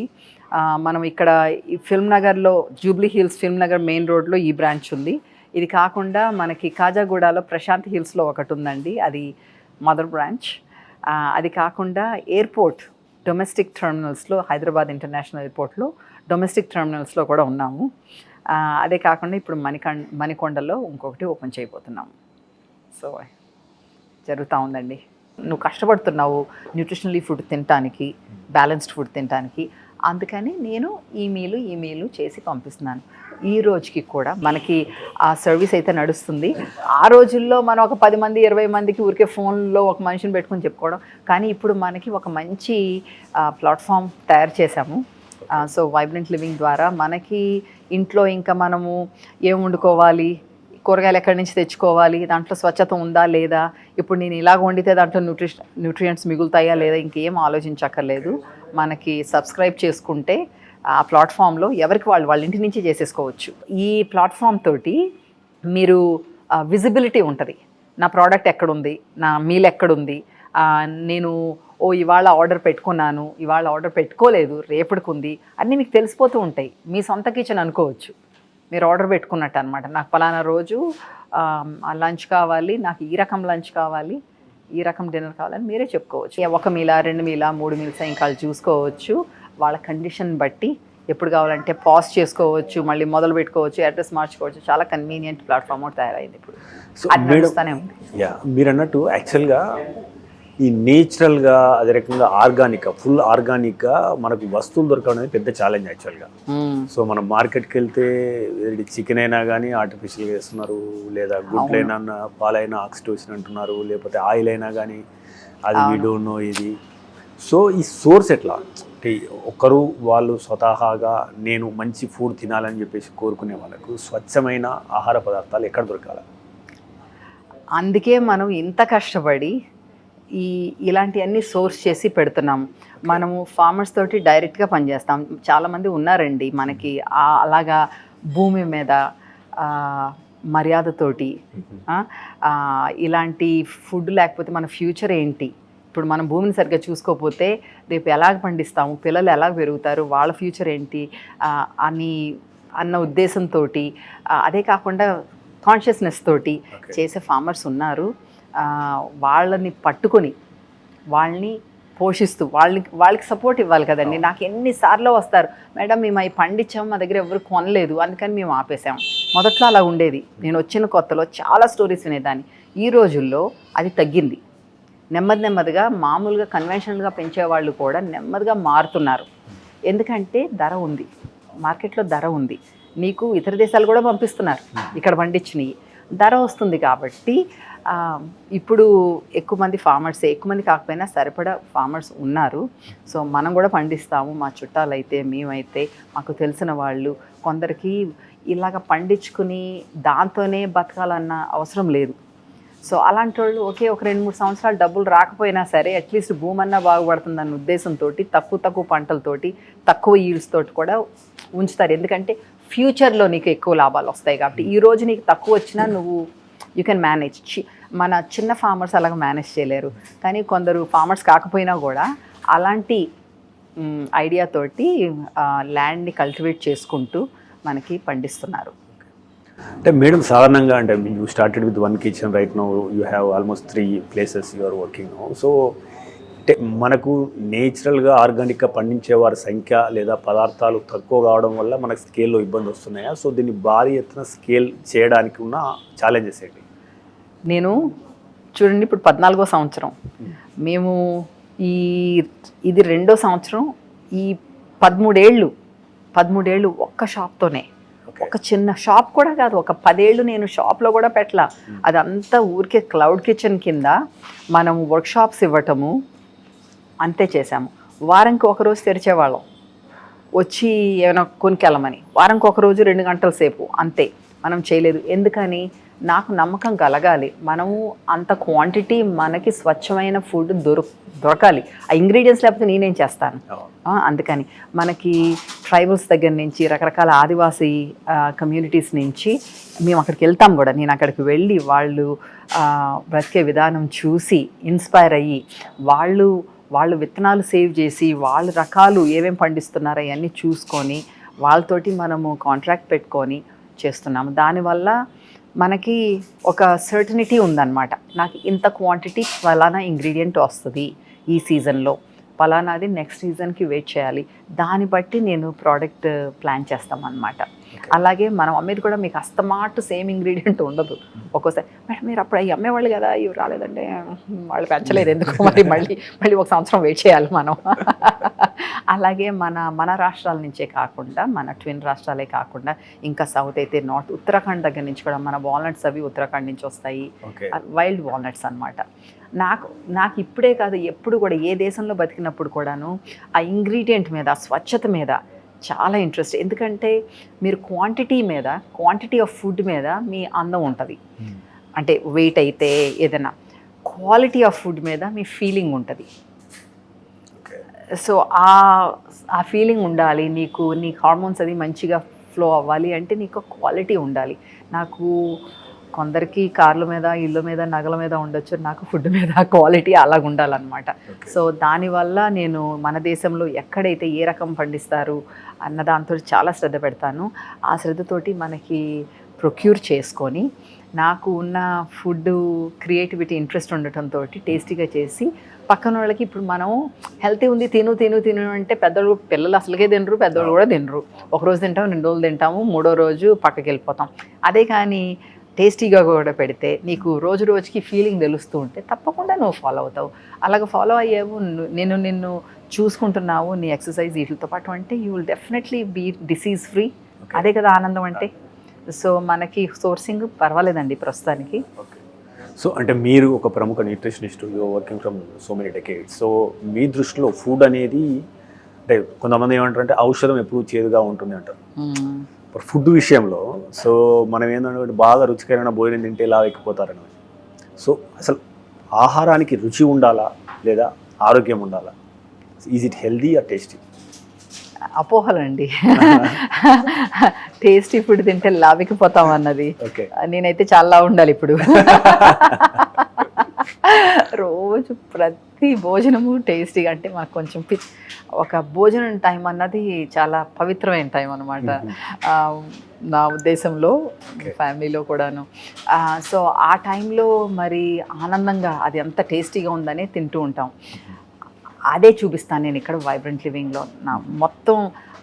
మనం ఇక్కడ ఈ ఫిల్మ్ నగర్లో, Jubilee hills film Nagar main రోడ్లో ఈ బ్రాంచ్ ఉంది. ఇది కాకుండా మనకి కాజాగూడలో ప్రశాంత్ హిల్స్లో ఒకటి ఉందండి, అది మదర్ బ్రాంచ్. అది కాకుండా ఎయిర్పోర్ట్ డొమెస్టిక్ టెర్మినల్స్లో, హైదరాబాద్ ఇంటర్నేషనల్ ఎయిర్పోర్ట్లో డొమెస్టిక్ టెర్మినల్స్లో కూడా ఉన్నాము. అదే కాకుండా ఇప్పుడు మణికొండలో ఇంకొకటి ఓపెన్ చేయబోతున్నాము. సో జరుగుతూ ఉందండి. నువ్వు కష్టపడుతున్నావు న్యూట్రిషనల్లీ ఫుడ్ తినటానికి, బ్యాలెన్స్డ్ ఫుడ్ తినటానికి, అందుకని నేను ఈ మీలు చేసి పంపిస్తున్నాను. ఈ రోజుకి కూడా మనకి ఆ సర్వీస్ అయితే నడుస్తుంది. ఆ రోజుల్లో మనం ఒక 10 మంది 20 మందికి ఊరికే ఫోన్లో ఒక మనిషిని పెట్టుకొని చెప్పుకోవడం, కానీ ఇప్పుడు మనకి ఒక మంచి ప్లాట్ఫామ్ తయారు చేశాము. సో వైబ్రెంట్ లివింగ్ ద్వారా మనకి ఇంట్లో ఇంకా మనము ఏం వండుకోవాలి, కూరగాయలు ఎక్కడి నుంచి తెచ్చుకోవాలి, దాంట్లో స్వచ్ఛత ఉందా లేదా, ఇప్పుడు నేను ఇలాగ వండితే దాంట్లో న్యూట్రియంట్స్ మిగులుతాయా లేదా, ఇంకేం ఆలోచించక్కర్లేదు. మనకి సబ్స్క్రైబ్ చేసుకుంటే ఆ ప్లాట్ఫామ్లో ఎవరికి వాళ్ళ ఇంటి నుంచి చేసేసుకోవచ్చు. ఈ ప్లాట్ఫామ్ తోటి మీరు విజిబిలిటీ ఉంటుంది, నా ప్రోడక్ట్ ఎక్కడుంది, నా మీల్ ఎక్కడుంది, నేను ఇవాళ ఆర్డర్ పెట్టుకున్నాను, ఇవాళ ఆర్డర్ పెట్టుకోలేదు, రేపటికి ఉంది, అన్నీ మీకు తెలిసిపోతూ ఉంటాయి. మీ సొంత కిచెన్ అనుకోవచ్చు, మీరు ఆర్డర్ పెట్టుకున్నట్టు అనమాట. నాకు పలానా రోజు లంచ్ కావాలి, నాకు ఈ రకం లంచ్ కావాలి, ఈ రకం డిన్నర్ కావాలని మీరే చెప్పుకోవచ్చు. 1 మీలా 2 మీలా 3 మీల్స్ ఇంకా వాళ్ళు చూసుకోవచ్చు. వాళ్ళ కండిషన్ బట్టి ఎప్పుడు కావాలంటే పాజ్ చేసుకోవచ్చు, మళ్ళీ మొదలు పెట్టుకోవచ్చు, అడ్రస్ మార్చుకోవచ్చు. చాలా కన్వీనియంట్ ప్లాట్ఫామ్ ఒకటి తయారైంది ఇప్పుడు. అది నడుస్తూనే ఉంది. మీరు అన్నట్టు యాక్చువల్గా ఈ నేచురల్గా అదే రకంగా ఆర్గానిక్గా ఫుల్ ఆర్గానిక్గా మనకు వస్తువులు దొరకడం అనేది పెద్ద ఛాలెంజ్ యాక్చువల్గా. సో మనం మార్కెట్కి వెళ్తే చికెన్ అయినా కానీ ఆర్టిఫిషియల్గా వేస్తున్నారు, లేదా గుడ్లైనా పాలైనా ఆక్సిటోసిన్ అంటున్నారు, లేకపోతే ఆయిల్ అయినా కానీ అది వీ డోంట్ నో ఇది. సో ఈ సోర్స్ ఎట్లా అంటే ఒకరు వాళ్ళు స్వతహాగా నేను మంచి ఫుడ్ తినాలని చెప్పేసి కోరుకునే వాళ్ళకు స్వచ్ఛమైన ఆహార పదార్థాలు ఎక్కడ దొరకాలి? అందుకే మనం ఇంత కష్టపడి ఇలాంటివన్నీ సోర్స్ చేసి పెడుతున్నాం. మనము ఫార్మర్స్ తోటి డైరెక్ట్గా పనిచేస్తాం. చాలామంది ఉన్నారండి మనకి అలాగా భూమి మీద మర్యాదతోటి ఇలాంటి ఫుడ్ లేకపోతే మన ఫ్యూచర్ ఏంటి, ఇప్పుడు మనం భూమిని సరిగ్గా చూసుకోకపోతే రేపు ఎలాగ పండిస్తాము, పిల్లలు ఎలాగ పెరుగుతారు, వాళ్ళ ఫ్యూచర్ ఏంటి అన్న ఉద్దేశంతో, అదే కాకుండా కాన్షియస్నెస్ తోటి చేసే ఫార్మర్స్ ఉన్నారు. వాళ్ళని పట్టుకొని వాళ్ళని పోషిస్తూ వాళ్ళకి సపోర్ట్ ఇవ్వాలి కదండి. నాకు ఎన్నిసార్లు వస్తారు, మేడం మేము అవి పండించాము, మా దగ్గర ఎవరు కొనలేదు అందుకని మేము ఆపేసాము. మొదట్లో అలా ఉండేది. నేను వచ్చిన కొత్తలో చాలా స్టోరీస్ వినేదాన్ని. ఈ రోజుల్లో అది తగ్గింది. నెమ్మదిగా మామూలుగా కన్వెన్షనల్గా పెంచేవాళ్ళు కూడా నెమ్మదిగా మారుతున్నారు. ఎందుకంటే ధర ఉంది, మార్కెట్లో ధర ఉంది. నీకు ఇతర దేశాలు కూడా పంపిస్తున్నారు ఇక్కడ పండించినవి, ధర వస్తుంది. కాబట్టి ఇప్పుడు ఎక్కువ మంది కాకపోయినా సరిపడా ఫార్మర్స్ ఉన్నారు. సో మనం కూడా పండిస్తాము. మా చుట్టాలైతే, మేమైతే, మాకు తెలిసిన వాళ్ళు, కొందరికి ఇలాగ పండించుకుని దాంతోనే బతకాలన్న అవసరం లేదు. సో అలాంటి వాళ్ళు ఓకే, ఒక 2-3 సంవత్సరాలు డబ్బులు రాకపోయినా సరే అట్లీస్ట్ భూమి అన్నా బాగుపడుతుందన్న ఉద్దేశంతో తక్కువ పంటలతోటి, తక్కువ ఈల్డ్స్ తోటి కూడా ఉంచుతారు. ఎందుకంటే ఫ్యూచర్లో నీకు ఎక్కువ లాభాలు వస్తాయి కాబట్టి. ఈరోజు నీకు తక్కువ వచ్చినా నువ్వు యూ కెన్ మేనేజ్. మన చిన్న ఫార్మర్స్ అలాగ మేనేజ్ చేయలేరు, కానీ కొందరు ఫార్మర్స్ కాకపోయినా కూడా అలాంటి ఐడియాతోటి ల్యాండ్ని కల్టివేట్ చేసుకుంటూ మనకి పండిస్తున్నారు. అంటే మేడం సాధారణంగా అంటే you started with 1 kitchen, right now you have almost 3 places you are working now. So అంటే మనకు నేచురల్గా ఆర్గానిక్గా పండించే వారి సంఖ్య లేదా పదార్థాలు తక్కువ కావడం వల్ల మనకు స్కేల్లో ఇబ్బంది వస్తున్నాయా? సో దీన్ని భారీ ఎత్తున స్కేల్ చేయడానికి ఉన్న ఛాలెంజెస్ ఏంటి? నేను చూడండి, ఇప్పుడు 14వ సంవత్సరం మేము, ఇది 2వ సంవత్సరం. ఈ 13 ఏళ్ళు ఒక్క షాప్తోనే, ఒక చిన్న షాప్ కూడా కాదు, ఒక 10 ఏళ్ళు నేను షాప్లో కూడా పెట్టలా. అదంతా ఊరికే క్లౌడ్ కిచెన్ కింద మనము వర్క్షాప్స్ ఇవ్వటము అంతే చేసాము. వారానికి ఒకరోజు తెరిచేవాళ్ళం, వచ్చి ఏమైనా కొనుక్కెళ్ళమని. వారానికి ఒకరోజు 2 గంటల సేపు అంతే. మనం చేయలేదు. ఎందుకని? నాకు నమ్మకం కలగాలి. మనము అంత క్వాంటిటీ, మనకి స్వచ్ఛమైన ఫుడ్ దొరకాలి. ఆ ఇంగ్రీడియంట్స్ లేకపోతే నేనేం చేస్తాను? అందుకని మనకి ట్రైబల్స్ దగ్గర నుంచి, రకరకాల ఆదివాసీ కమ్యూనిటీస్ నుంచి మేము అక్కడికి వెళ్తాం కూడా. నేను అక్కడికి వెళ్ళి వాళ్ళు బ్రతికే విధానం చూసి ఇన్స్పైర్ అయ్యి, వాళ్ళు విత్తనాలు సేవ్ చేసి, వాళ్ళ రకాలు ఏమేమి పండిస్తున్నారో అవన్నీ చూసుకొని వాళ్ళతోటి మనము కాంట్రాక్ట్ పెట్టుకొని చేస్తున్నాము. దానివల్ల మనకి ఒక సర్టనిటీ ఉందన్నమాట. నాకు ఇంత క్వాంటిటీ ఫలానా ఇంగ్రీడియంట్ వస్తుంది ఈ సీజన్లో, ఫలానాది నెక్స్ట్ సీజన్కి వెయిట్ చేయాలి. దాన్ని బట్టి నేను ప్రోడక్ట్ ప్లాన్ చేస్తామన్నమాట. అలాగే మనం అమ్మేది కూడా మీకు అస్తమాటు సేమ్ ఇంగ్రీడియంట్ ఉండదు. ఒక్కోసారి మేడం మీరు అప్పుడు అవి అమ్మేవాళ్ళు కదా, ఇవి రాలేదంటే వాళ్ళు పెంచలేదు ఎందుకు, మళ్ళీ ఒక సంవత్సరం వెయిట్ చేయాలి మనం. అలాగే మన రాష్ట్రాల నుంచే కాకుండా, మన ట్విన్ రాష్ట్రాలే కాకుండా ఇంకా సౌత్ అయితే నార్త్, ఉత్తరాఖండ్ దగ్గర నుంచి కూడా మన వాల్నట్స్ అవి ఉత్తరాఖండ్ నుంచి వస్తాయి, వైల్డ్ వాల్నట్స్ అన్నమాట. నాకు ఇప్పుడే కాదు, ఎప్పుడు కూడా ఏ దేశంలో బతికినప్పుడు కూడాను ఆ ఇంగ్రీడియంట్ మీద, స్వచ్ఛత మీద చాలా ఇంట్రెస్ట్. ఎందుకంటే మీరు క్వాంటిటీ ఆఫ్ ఫుడ్ మీద మీ అందం ఉంటుంది. అంటే వెయిట్ అయితే ఏదైనా, క్వాలిటీ ఆఫ్ ఫుడ్ మీద మీ ఫీలింగ్ ఉంటుంది. సో ఆ ఫీలింగ్ ఉండాలి నీకు. నీ హార్మోన్స్ అది మంచిగా ఫ్లో అవ్వాలి అంటే నీకు క్వాలిటీ ఉండాలి. నాకు కొందరికి కార్ల మీద, ఇళ్ళ మీద, నగల మీద ఉండొచ్చు, నాకు ఫుడ్ మీద క్వాలిటీ అలాగ ఉండాలన్నమాట. సో దానివల్ల నేను మన దేశంలో ఎక్కడైతే ఏ రకం పండిస్తారు అన్న దాంతో చాలా శ్రద్ధ పెడతాను. ఆ శ్రద్ధతోటి మనకి ప్రొక్యూర్ చేసుకొని, నాకు ఉన్న ఫుడ్ క్రియేటివిటీ ఇంట్రెస్ట్ ఉండటంతో టేస్టీగా చేసి పక్కన వాళ్ళకి, ఇప్పుడు మనం హెల్తీ ఉంది తిను అంటే పిల్లలు అసలుకే తినరు, పెద్దవాళ్ళు కూడా తినరు. ఒకరోజు తింటాం, 2 రోజులు తింటాము, 3వ రోజు పక్కకి వెళ్ళిపోతాం. అదే కానీ టేస్టీగా కూడా పెడితే నీకు రోజుకి ఫీలింగ్ తెలుస్తూ ఉంటే తప్పకుండా నువ్వు ఫాలో అవుతావు. అలాగ ఫాలో అయ్యావు, నిన్ను చూసుకుంటున్నావు, నీ ఎక్సర్సైజ్ వీటితో పాటు అంటే you will definitely be disease free. అదే కదా ఆనందం అంటే. సో మనకి సోర్సింగ్ పర్వాలేదండి ప్రస్తుతానికి. ఓకే. సో అంటే మీరు ఒక ప్రముఖ nutritionist, working from so many decades. So మీ దృష్టిలో ఫుడ్ అనేది అంటే కొంతమంది ఏమంటారంటే ఔషధం ఎప్పుడు చేదుగా ఉంటుంది అంటారు. ఫుడ్ విషయంలో సో మనం ఏంటంటే బాగా రుచికరమైన భోజనం తింటే ఇలా ఎక్కిపోతారని. సో అసలు ఆహారానికి రుచి ఉండాలా లేదా ఆరోగ్యం ఉండాలా? Is it healthy or tasty? అపోహలండి. టేస్టీ ఫుడ్ తింటే లావికిపోతాం అన్నది. ఓకే. నేనైతే చాలా ఉండాలి ఇప్పుడు. రోజు ప్రతి భోజనము టేస్టీగా అంటే మనకు కొంచెం ఒక భోజనం టైం అన్నది చాలా పవిత్రమైన టైం అనమాట నా ఉద్దేశంలో, ఫ్యామిలీలో కూడాను. సో ఆ టైంలో మరి ఆనందంగా అది ఎంత టేస్టీగా ఉందనే తింటూ ఉంటాం. అదే చూపిస్తాను నేను ఇక్కడ వైబ్రెంట్ లివింగ్లో. నా మొత్తం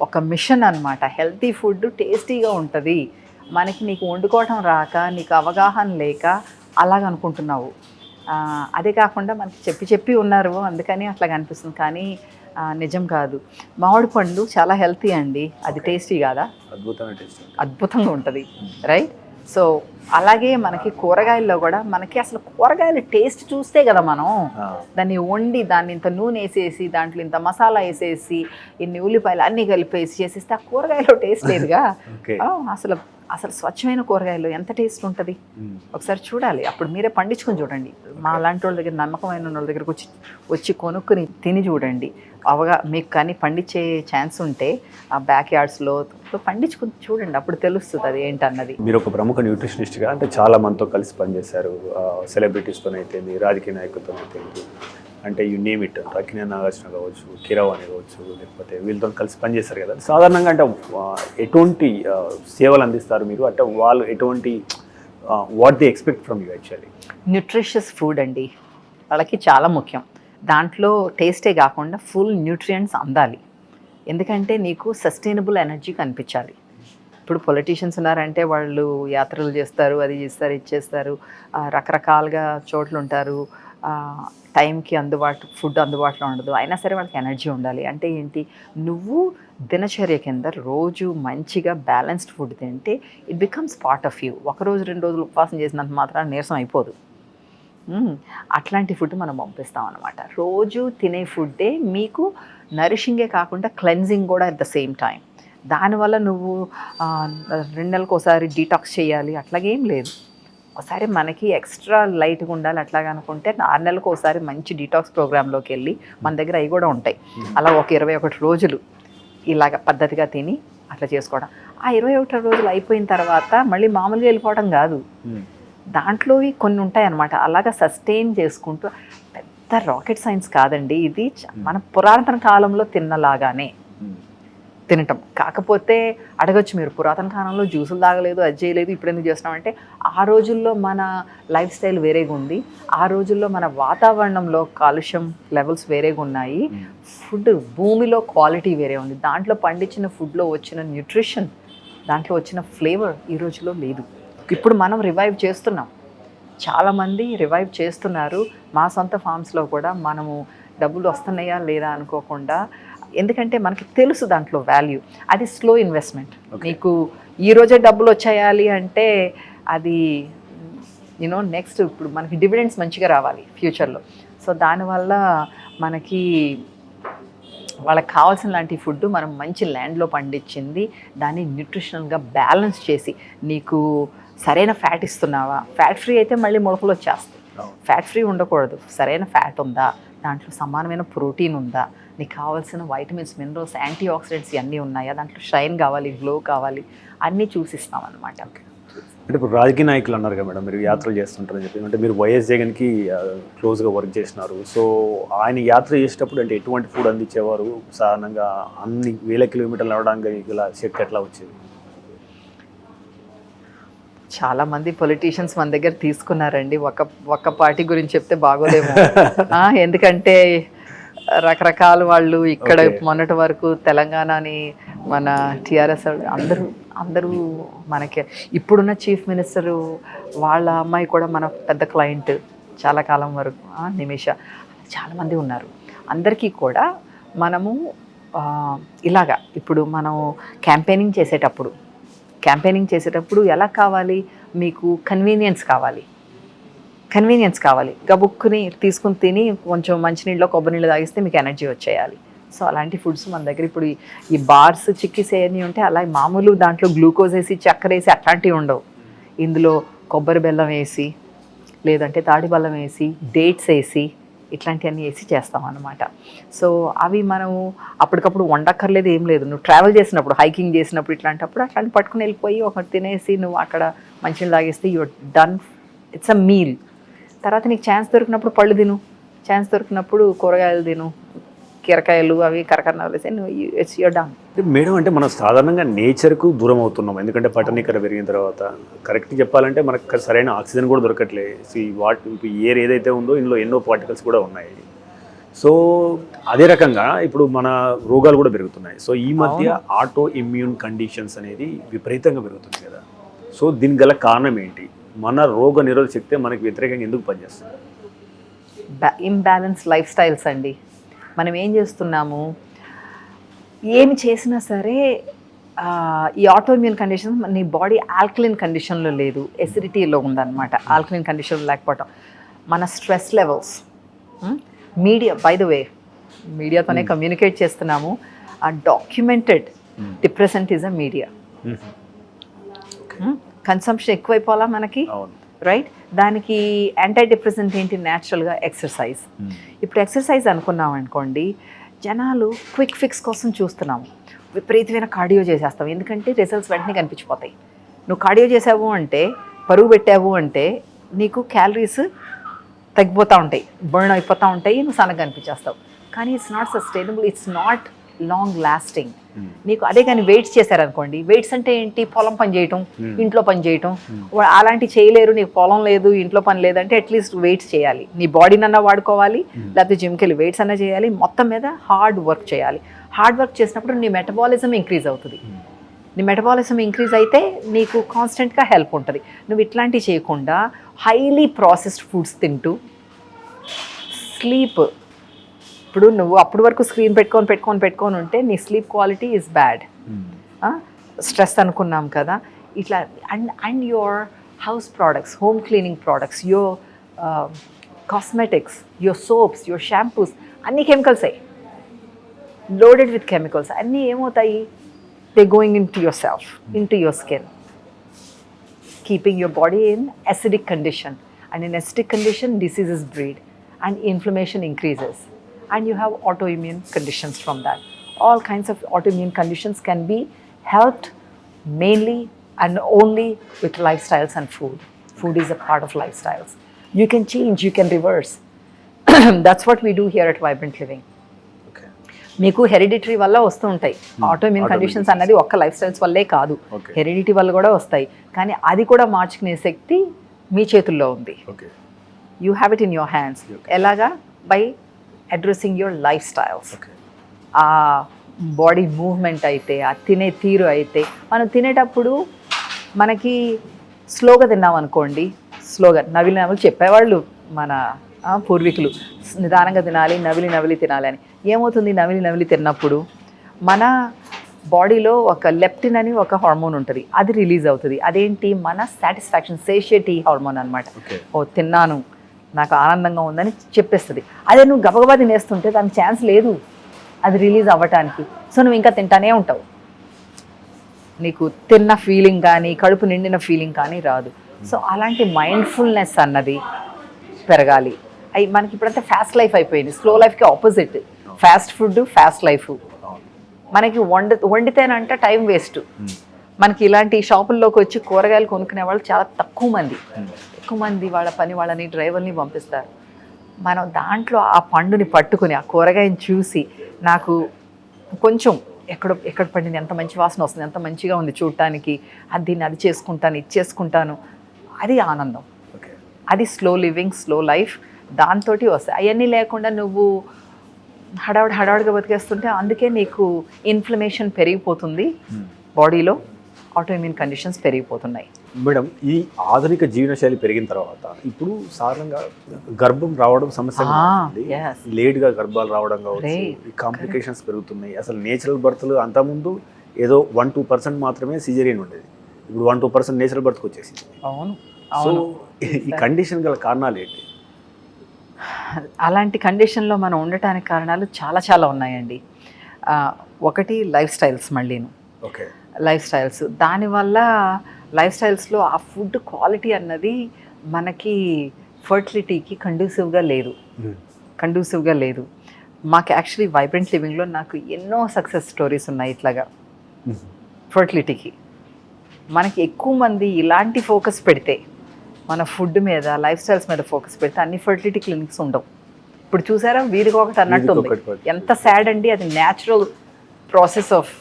ఒక మిషన్ అనమాట. హెల్తీ ఫుడ్ టేస్టీగా ఉంటుంది. నీకు వండుకోవటం రాక, నీకు అవగాహన లేక అలాగ అనుకుంటున్నావు. అదే కాకుండా మనకి చెప్పి ఉన్నారు అందుకని అట్లాగ అనిపిస్తుంది, కానీ నిజం కాదు. మామిడి పండు చాలా హెల్తీ అండి. అది టేస్టీ కాదా? అద్భుతంగా ఉంటుంది, రైట్? సో అలాగే మనకి కూరగాయల్లో కూడా మనకి అసలు కూరగాయల టేస్ట్ చూస్తే కదా మనం దాన్ని వండి దాన్ని ఇంత నూనె వేసేసి దాంట్లో ఇంత మసాలా వేసేసి ఇన్ని ఉల్లిపాయలు అన్నీ కలిపేసి చేసేస్తే ఆ కూరగాయలో టేస్ట్ లేదుగా. అసలు అసలు స్వచ్ఛమైన కూరగాయలు ఎంత టేస్ట్ ఉంటుంది ఒకసారి చూడాలి. అప్పుడు మీరే పండించుకొని చూడండి. మా లాంటి వాళ్ళ దగ్గర, నమ్మకమైన వాళ్ళ దగ్గరకు వచ్చి కొనుక్కుని తిని చూడండి. మీకు కానీ పండించే ఛాన్స్ ఉంటే ఆ బ్యాక్ యార్డ్స్లో పండించుకుని చూడండి, అప్పుడు తెలుస్తుంది అది ఏంటన్నది. మీరు ఒక ప్రముఖ న్యూట్రిషనిస్ట్గా అంటే చాలా మందితో కలిసి పనిచేశారు. సెలబ్రిటీస్తోనైతే, రాజకీయ నాయకులతోనైతే, అంటే you name it, Akkineni Nagarjuna కావచ్చు, కీరవాణి కావచ్చు, లేకపోతే వీళ్ళతో కలిసి పనిచేస్తారు కదా. సాధారణంగా అంటే ఎటువంటి సేవలు అందిస్తారు మీరు? అంటే వాళ్ళు ఎటువంటి what they expect from you actually? Nutritious food అండి వాళ్ళకి చాలా ముఖ్యం. దాంట్లో టేస్టే కాకుండా ఫుల్ న్యూట్రియంట్స్ అందాలి. ఎందుకంటే నీకు సస్టైనబుల్ ఎనర్జీ కనిపించాలి. ఇప్పుడు పొలిటీషియన్స్ ఉన్నారంటే వాళ్ళు యాత్రలు చేస్తారు, అది చేస్తారు, ఇది చేస్తారు, రకరకాలుగా చోట్ల ఉంటారు, టైంకి ఫుడ్ అందుబాటులో ఉండదు. అయినా సరే వాళ్ళకి ఎనర్జీ ఉండాలి. అంటే ఏంటి, నువ్వు దినచర్య కింద రోజు మంచిగా బ్యాలెన్స్డ్ ఫుడ్ తింటే it becomes part of you. 1 రోజు 2 రోజులు ఉపవాసం చేసినంత మాత్రం నీరసం అయిపోదు. అట్లాంటి ఫుడ్ మనం పంపిస్తాం అనమాట. రోజు తినే ఫుడ్డే మీకు నరిషింగే కాకుండా క్లెన్జింగ్ కూడా అట్ ద సేమ్ టైం. దానివల్ల నువ్వు 2 నెలలకు ఒకసారి డీటాక్స్ చేయాలి అట్లాగేం లేదు. ఒకసారి మనకి ఎక్స్ట్రా లైట్గా ఉండాలి అట్లాగా అనుకుంటే 6 నెలలకు ఒకసారి మంచి డీటాక్స్ ప్రోగ్రాంలోకి వెళ్ళి, మన దగ్గర అవి కూడా ఉంటాయి, అలా ఒక 21 రోజులు ఇలాగ పద్ధతిగా తిని అట్లా చేసుకోవడం. ఆ 21 రోజులు అయిపోయిన తర్వాత మళ్ళీ మామూలుగా వెళ్ళిపోవడం కాదు, దాంట్లోవి కొన్ని ఉంటాయి అన్నమాట. అలాగా సస్టైన్ చేసుకుంటూ, పెద్ద రాకెట్ సైన్స్ కాదండి ఇది. మన పురాతన కాలంలో తిన్నలాగానే తినటం. కాకపోతే అడగచ్చు మీరు, పురాతన కాలంలో జ్యూసులు తాగలేదు, అది చేయలేదు, ఇప్పుడు ఎందుకు చేస్తున్నామంటే ఆ రోజుల్లో మన లైఫ్ స్టైల్ వేరేగా ఉంది. ఆ రోజుల్లో మన వాతావరణంలో కాలుష్యం లెవెల్స్ వేరేగా ఉన్నాయి. ఫుడ్ భూమిలో క్వాలిటీ వేరే ఉంది. దాంట్లో పండించిన ఫుడ్లో వచ్చిన న్యూట్రిషన్, దాంట్లో వచ్చిన ఫ్లేవర్ ఈ రోజులో లేదు. ఇప్పుడు మనం రివైవ్ చేస్తున్నాం, చాలామంది రివైవ్ చేస్తున్నారు. మా సొంత ఫామ్స్లో కూడా మనము డబ్బులు వస్తున్నాయా లేదా అనుకోకుండా, ఎందుకంటే మనకి తెలుసు దాంట్లో వాల్యూ. అది స్లో ఇన్వెస్ట్మెంట్. నీకు ఈరోజే డబ్బులు వచ్చేయాలి అంటే అది నెక్స్ట్ ఇప్పుడు మనకి డివిడెండ్స్ మంచిగా రావాలి ఫ్యూచర్లో. సో దానివల్ల మనకి వాళ్ళకి కావాల్సిన లాంటి ఫుడ్ మనం మంచి ల్యాండ్లో పండించింది, దాన్ని న్యూట్రిషనల్గా బ్యాలెన్స్ చేసి, నీకు సరైన ఫ్యాట్ ఇస్తున్నావా, ఫ్యాట్ ఫ్రీ అయితే మళ్ళీ మొలకలు వచ్చేస్తాయి. ఫ్యాట్ ఫ్రీ ఉండకూడదు, సరైన ఫ్యాట్ ఉందా, దాంట్లో సమానమైన ప్రోటీన్ ఉందా, నీకు కావాల్సిన వైటమిన్స్, మినరల్స్, యాంటీ ఆక్సిడెంట్స్ ఇవన్నీ ఉన్నాయా, దాంట్లో షైన్ కావాలి, గ్లో కావాలి, అన్నీ చూసిస్తాం అనమాట. అంటే ఇప్పుడు రాజకీయ నాయకులు అన్నారు కదా మేడం, మీరు యాత్రలు చేస్తుంటారని చెప్పి, అంటే మీరు వైఎస్ జగన్కి క్లోజ్గా వర్క్ చేసినారు. సో ఆయన యాత్ర చేసేటప్పుడు అంటే ఎటువంటి ఫుడ్ అందించేవారు? సాధారణంగా అన్ని వేల కిలోమీటర్లు నడవడానికి ఇలా శక్తి ఎట్లా వచ్చేది? చాలామంది పొలిటీషియన్స్ మన దగ్గర తీసుకున్నారండి. ఒక్క పార్టీ గురించి చెప్తే బాగోదేమో. ఎందుకంటే రకరకాల వాళ్ళు ఇక్కడ మొన్నటి వరకు తెలంగాణని మన టీఆర్ఎస్ అందరూ మనకి, ఇప్పుడున్న చీఫ్ మినిస్టరు వాళ్ళ అమ్మాయి కూడా మన పెద్ద క్లయింట్ చాలా కాలం వరకు, నిమిష. చాలామంది ఉన్నారు. అందరికీ కూడా మనము ఇలాగా ఇప్పుడు మనం క్యాంపెయినింగ్ చేసేటప్పుడు ఎలా కావాలి, మీకు కన్వీనియన్స్ కావాలి. గబుక్కుని తీసుకుని తిని కొంచెం మంచినీళ్ళు కొబ్బరి నీళ్ళు తాగిస్తే మీకు ఎనర్జీ వచ్చేయాలి. సో అలాంటి ఫుడ్స్ మన దగ్గర ఇప్పుడు ఈ బార్స్ చిక్కీస్ అవన్నీ ఉంటే అలా మామూలు దాంట్లో గ్లూకోజ్ వేసి చక్కెర వేసి అట్లాంటివి ఉండవు. ఇందులో కొబ్బరి బెల్లం వేసి లేదంటే తాడి బెల్లం వేసి డేట్స్ వేసి ఇట్లాంటివన్నీ వేసి చేస్తాం అన్నమాట. సో అవి మనము అప్పటికప్పుడు వండక్కర్లేదు, ఏం లేదు. నువ్వు ట్రావెల్ చేసినప్పుడు, హైకింగ్ చేసినప్పుడు అట్లాంటి పట్టుకుని వెళ్ళిపోయి ఒకటి తినేసి నువ్వు అక్కడ మంచిగా తాగేస్తే your done. It's a meal. తర్వాత నీకు ఛాన్స్ దొరికినప్పుడు పళ్ళు తిను, ఛాన్స్ దొరికినప్పుడు కూరగాయలు తిను, కీరకాయలు అవి కరకరనాలు వేసి నువ్వు ఇట్స్ యువర్ డన్. మేడం అంటే మనం సాధారణంగా నేచర్కు దూరం అవుతున్నాం, ఎందుకంటే పట్టణీకరణ పెరిగిన తర్వాత. కరెక్ట్ చెప్పాలంటే మనకు సరైన ఆక్సిజన్ కూడా దొరకట్లేదు. ఇప్పుడు ఎయిర్ ఏదైతే ఉందో ఇందులో ఎన్నో పార్టికల్స్ కూడా ఉన్నాయి. సో అదే రకంగా ఇప్పుడు మన రోగాలు కూడా పెరుగుతున్నాయి. సో ఈ మధ్య ఆటో ఇమ్యూన్ కండిషన్స్ అనేది విపరీతంగా పెరుగుతుంది కదా. సో దీనికి గల కారణం ఏంటి? మన రోగ నిరోధక శక్తి మనకి వ్యతిరేకంగా ఎందుకు పనిచేస్తుంది? ఇంబ్యాలెన్స్ లైఫ్ స్టైల్స్ అండి. మనం ఏం చేస్తున్నాము, ఏమి చేసినా సరే ఈ ఆటోఇమ్యూన్ కండిషన్ నీ బాడీ ఆల్కలిన్ కండిషన్లో లేదు, ఎసిడిటీలో ఉందన్నమాట. ఆల్కలిన్ కండిషన్లో లేకపోవటం, మన stress levels, media, by the way మీడియాతోనే కమ్యూనికేట్ చేస్తున్నాము. ఆ documented depressant is a media. Consumption ఎక్కువైపోవాలా మనకి, రైట్? దానికి యాంటీ డిప్రెసెంట్ ఏంటి? న్యాచురల్గా ఎక్సర్సైజ్. ఇప్పుడు ఎక్సర్సైజ్ అనుకున్నాం అనుకోండి, జనాలు క్విక్ ఫిక్స్ కోసం చూస్తున్నాము. విపరీతమైన కార్డియో చేసేస్తాం, ఎందుకంటే రిజల్ట్స్ వెంటనే కనిపించిపోతాయి. నువ్వు కార్డియో చేసావు అంటే, పరుగు పెట్టావు అంటే నీకు క్యాలరీస్ తగ్గిపోతూ ఉంటాయి, బర్న్ అయిపోతూ ఉంటాయి, నువ్వు సన్నగా కనిపించేస్తావు. కానీ it's not sustainable, it's not long lasting. నీకు అదే కానీ వెయిట్స్ చేశారనుకోండి, వెయిట్స్ అంటే ఏంటి? పొలం పని చేయటం, ఇంట్లో పని చేయటం. అలాంటివి చేయలేరు, నీకు పొలం లేదు, ఇంట్లో పని లేదంటే అట్లీస్ట్ వెయిట్స్ చేయాలి, నీ బాడీనన్నా వాడుకోవాలి, లేకపోతే జిమ్కి వెళ్ళి వెయిట్స్ అన్నా చేయాలి. మొత్తం మీద హార్డ్ వర్క్ చేయాలి. హార్డ్ వర్క్ చేసినప్పుడు నీ మెటబాలిజం ఇంక్రీజ్ అవుతుంది. నీ మెటబాలిజం ఇంక్రీజ్ అయితే నీకు కాన్స్టెంట్గా హెల్ప్ ఉంటుంది. నువ్వు ఇట్లాంటివి చేయకుండా హైలీ ప్రాసెస్డ్ ఫుడ్స్ తింటూ స్లీప్, ఇప్పుడు నువ్వు అప్పటి వరకు స్క్రీన్ పెట్టుకొని ఉంటే నీ sleep quality is bad. Stress అనుకున్నాం కదా, ఇట్లా. And your house products, home cleaning products, your cosmetics, your soaps, your shampoos అన్నీ కెమికల్సే, లోడెడ్ విత్ కెమికల్స్. అన్నీ ఏమవుతాయి? They going in to your self, in to your skin, keeping your body in acidic condition. And in acidic condition, diseases breed and inflammation increases. And you have autoimmune conditions from that. All kinds of autoimmune conditions can be helped mainly and only with lifestyles and food. Food is a part of lifestyles. You can change, you can reverse. That's what we do here at Vibrant Living. మీకు hereditary వల్ల వస్తూ ఉంటాయి autoimmune conditions అన్నది, ఒక్క life styles వల్లే కాదు, heredity వల్ల కూడా వస్తాయి. కానీ అది కూడా మార్చుకునే శక్తి మీ చేతుల్లో ఉంది. You have it in your hands. ఎలాగా? By addressing your lifestyles. ఆ బాడీ మూవ్మెంట్ అయితే, ఆ తినే తీరు అయితే, మనం తినేటప్పుడు మనకి స్లోగా తిన్నాం అనుకోండి, స్లోగా నవిలి చెప్పేవాళ్ళు మన పూర్వీకులు, నిదానంగా తినాలి, నవిలి తినాలి అని. ఏమవుతుంది నవిలి తిన్నప్పుడు? మన బాడీలో ఒక లెప్టిన్ అని ఒక హార్మోన్ ఉంటుంది, అది రిలీజ్ అవుతుంది. అదేంటి? మన సాటిస్ఫాక్షన్, సేషియటీ హార్మోన్ అనమాట. ఓ తిన్నాను, నాకు ఆనందంగా ఉందని చెప్పేస్తుంది. అదే నువ్వు గబగబా తినేస్తుంటే దానికి ఛాన్స్ లేదు అది రిలీజ్ అవ్వటానికి. సో నువ్వు ఇంకా తింటానే ఉంటావు, నీకు తిన్న ఫీలింగ్ కానీ, కడుపు నిండిన ఫీలింగ్ కానీ రాదు. సో అలాంటి మైండ్ఫుల్నెస్ అన్నది పెరగాలి. మనకి ఇప్పుడంతా ఫాస్ట్ లైఫ్ అయిపోయింది, స్లో లైఫ్కి opposite. Fast food, fast life. మనకి వండితేనంట టైం వేస్ట్. మనకి ఇలాంటి షాపుల్లోకి వచ్చి కూరగాయలు కొనుక్కునే వాళ్ళు చాలా తక్కువ మంది వాళ్ళ పని వాళ్ళని డ్రైవర్ని పంపిస్తారు. మనం దాంట్లో ఆ పండుని పట్టుకుని, ఆ కూరగాయని చూసి, నాకు కొంచెం ఎక్కడ పండింది, ఎంత మంచి వాసన వస్తుంది, ఎంత మంచిగా ఉంది చూడటానికి, దీన్ని అది చేసుకుంటాను, ఇది చేసుకుంటాను, అది ఆనందం. అది స్లో లివింగ్, స్లో లైఫ్. దాంతో వస్తాయి. అవన్నీ లేకుండా నువ్వు హడావుడిగా బతికేస్తుంటే అందుకే నీకు ఇన్ఫ్లమేషన్ పెరిగిపోతుంది బాడీలో. ఆటోఇమ్యూన్ కండిషన్స్ పెరిగిపోతున్నాయి. మేడం, ఈ ఆధునిక జీవనశైలి పెరిగిన తర్వాత ఇప్పుడు సాధారణంగా గర్భం రావడం సమస్య yes. లేట్గా గర్భాలు రావడం కావచ్చు, ఈ కాంప్లికేషన్స్ పెరుగుతున్నాయి. అసలు నేచురల్ బర్త్లు అంతకుముందు ఏదో 1-2% మాత్రమే సిజేరియన్ ఉండేది, ఇప్పుడు 1-2% నేచురల్ బర్త్కి వచ్చేసింది. అవును. సో ఈ కండిషన్ గల కారణాలు ఏంటి? అలాంటి కండిషన్లో మనం ఉండటానికి కారణాలు చాలా చాలా ఉన్నాయండి. ఒకటి లైఫ్ స్టైల్స్, మళ్ళీను ఓకే లైఫ్ స్టైల్స్. దానివల్ల లైఫ్ స్టైల్స్లో ఆ ఫుడ్ క్వాలిటీ అన్నది మనకి ఫర్టిలిటీకి కండ్యూసివ్గా లేదు. మాకు యాక్చువల్లీ వైబ్రెంట్ లివింగ్లో నాకు ఎన్నో సక్సెస్ స్టోరీస్ ఉన్నాయి ఇట్లాగా. ఫర్టిలిటీకి మనకి ఎక్కువ మంది ఇలాంటి ఫోకస్ పెడితే, మన ఫుడ్ మీద, లైఫ్ స్టైల్స్ మీద ఫోకస్ పెడితే అన్ని ఫర్టిలిటీ క్లినిక్స్ ఉండవు. ఇప్పుడు చూసారా, వీరికి ఒకటి అన్నట్టు ఉంది. ఎంత సాడ్ అండి, అది natural process of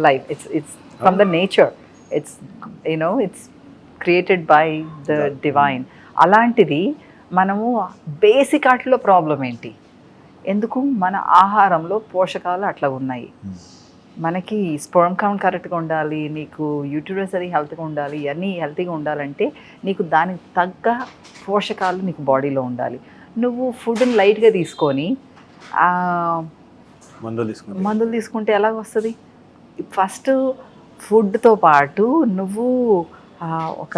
life. It's from the nature, it's it's created by the divine. అలాంటిది మనము బేసిక్ వాటిలో ప్రాబ్లం ఏంటి? ఎందుకు? మన ఆహారంలో పోషకాలు అట్లా ఉన్నాయి. మనకి స్పెర్మ్ కౌంట్ కరెక్ట్గా ఉండాలి, నీకు యూటరస్ అది హెల్త్గా ఉండాలి, ఇవన్నీ హెల్తీగా ఉండాలంటే నీకు దానికి తగ్గ పోషకాలు నీకు బాడీలో ఉండాలి. నువ్వు ఫుడ్ని లైట్గా తీసుకొని మందులు తీసుకుంటే ఎలాగ వస్తుంది? ఫస్ట్ ఫుడ్తో పాటు నువ్వు ఒక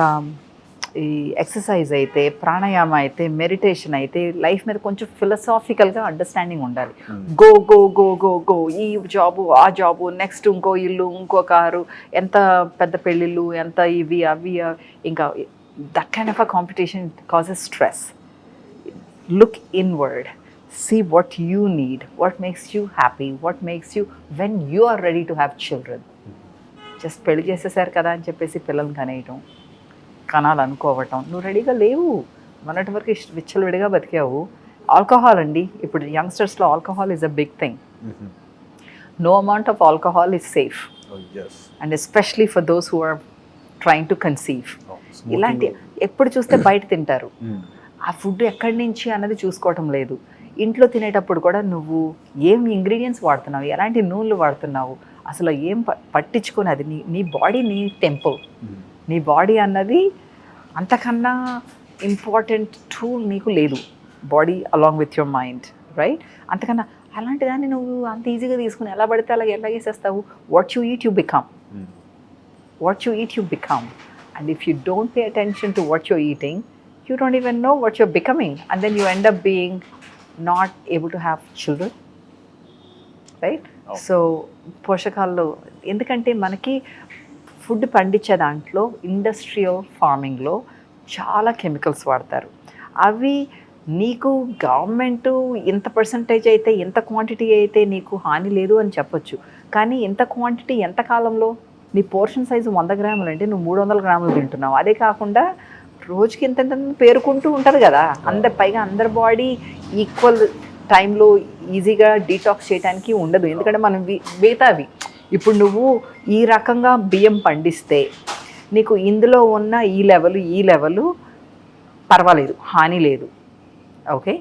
ఈ ఎక్సర్సైజ్ అయితే, ప్రాణాయామం అయితే, మెడిటేషన్ అయితే, లైఫ్ మీద కొంచెం ఫిలసాఫికల్గా అండర్స్టాండింగ్ ఉండాలి. Go go go go go, ఈ జాబు ఆ జాబు, నెక్స్ట్ ఇంకో ఇల్లు, ఇంకో కారు, ఎంత పెద్ద పెళ్ళిళ్ళు, ఎంత ఇవి అవి, ఇంకా that kind of a competition causes stress. Look inward, see what you need, what makes you happy, what makes you, when you are ready to have children. Just పెళ్లి చేసేసారు కదా అని చెప్పేసి పిల్లల్ని కనేయటం, కనాలనుకోవటం. నువ్వు రెడీగా లేవు, మొన్నటి వరకు విచ్చలవిడిగా బతికావు. ఆల్కహాల్ అండి, ఇప్పుడు యంగ్స్టర్స్లో alcohol is a big thing. No amount of alcohol is safe, and especially for those who are trying to conceive. ఇలాంటి ఎప్పుడు చూస్తే బయట తింటారు, ఆ ఫుడ్ ఎక్కడి నుంచి అన్నది చూసుకోవటం లేదు. ఇంట్లో తినేటప్పుడు కూడా నువ్వు ఏం ఇంగ్రీడియంట్స్ వాడుతున్నావు, ఎలాంటి నూనెలు వాడుతున్నావు, అసలు ఏం పట్టించుకొని, అది నీ బాడీ నీ టెంపుల్. నీ బాడీ అన్నది అంతకన్నా ఇంపార్టెంట్ టూల్ నీకు లేదు, body along with your mind, right? అంతకన్నా అలాంటి దాన్ని నువ్వు అంత ఈజీగా తీసుకుని ఎలా పడితే అలాగే ఎలా చేసేస్తావు? What you eat you become, what you eat you become. And if you don't pay attention to what you're eating, you don't even know what you're becoming, and then you end up being not able to have children, right? So పోషకాలు, ఎందుకంటే మనకి food పండించే దాంట్లో industrial ఫార్మింగ్లో చాలా chemicals వాడతారు. అవి నీకు government ఇంత పర్సంటేజ్ అయితే, ఇంత క్వాంటిటీ అయితే నీకు హాని లేదు అని చెప్పొచ్చు. కానీ ఇంత క్వాంటిటీ ఎంత కాలంలో? నీ పోర్షన్ సైజు 100 గ్రాములు అంటే నువ్వు 300 గ్రాములు తింటున్నావు. అదే కాకుండా రోజుకి ఇంత పేరుకుంటూ ఉంటుంది కదా. పైగా అందరి బాడీ ఈక్వల్ టైంలో ఈజీగా డీటాక్స్ చేయడానికి ఉండదు, ఎందుకంటే మనం మిగతావి ఇప్పుడు నువ్వు ఈ రకంగా బియ్యం పండిస్తే నీకు ఇందులో ఉన్న ఈ లెవెలు పర్వాలేదు, హాని లేదు, ఓకే.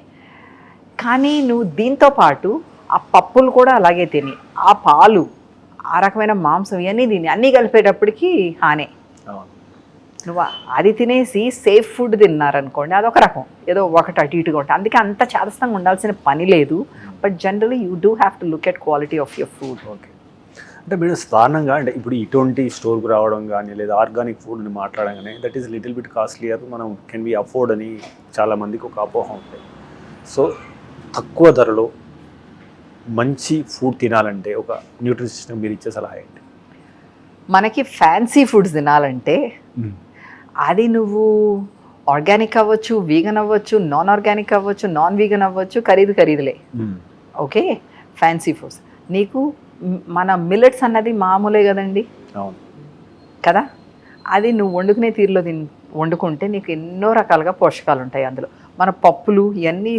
కానీ నువ్వు దీంతో పాటు ఆ పప్పులు కూడా అలాగే తిని, ఆ పాలు, ఆ రకమైన మాంసం ఇవన్నీ తిని అన్నీ కలిపేటప్పటికి హానే. నువ్వు అది తినేసి సేఫ్ ఫుడ్ తిన్నారనుకోండి, అదొక రకం, ఏదో ఒకటి అటు ఇటుగా ఉంటుంది. అందుకే అంత చాదస్తంగా ఉండాల్సిన పని లేదు. But generally you do have to look at quality of your food. Okay. అంటే మీరు సాధారణంగా అంటే ఇప్పుడు ఇటువంటి స్టోర్కి రావడం కానీ లేదా ఆర్గానిక్ ఫుడ్ని మాట్లాడగానే that is little bit costlier, మనం కెన్ బి అఫోర్డ్ అని చాలామందికి ఒక అపోహ ఉంటుంది. సో తక్కువ ధరలో మంచి ఫుడ్ తినాలంటే ఒక న్యూట్రిషన్ మీరు ఇచ్చే సలహా ఏంటి? మనకి ఫ్యాన్సీ ఫుడ్స్ తినాలంటే అది నువ్వు ఆర్గానిక్ అవ్వచ్చు, వీగన్ అవ్వచ్చు, నాన్ ఆర్గానిక్ అవ్వచ్చు, నాన్ వీగన్ అవ్వచ్చు, ఖరీదులే, ఓకే. ఫ్యాన్సీ ఫుడ్స్ నీకు మన మిల్లెట్స్ అన్నది మామూలే కదండి, కదా. అది నువ్వు వండుకునే తీరులో వండుకుంటే నీకు ఎన్నో రకాలుగా పోషకాలు ఉంటాయి అందులో. మన పప్పులు ఇవన్నీ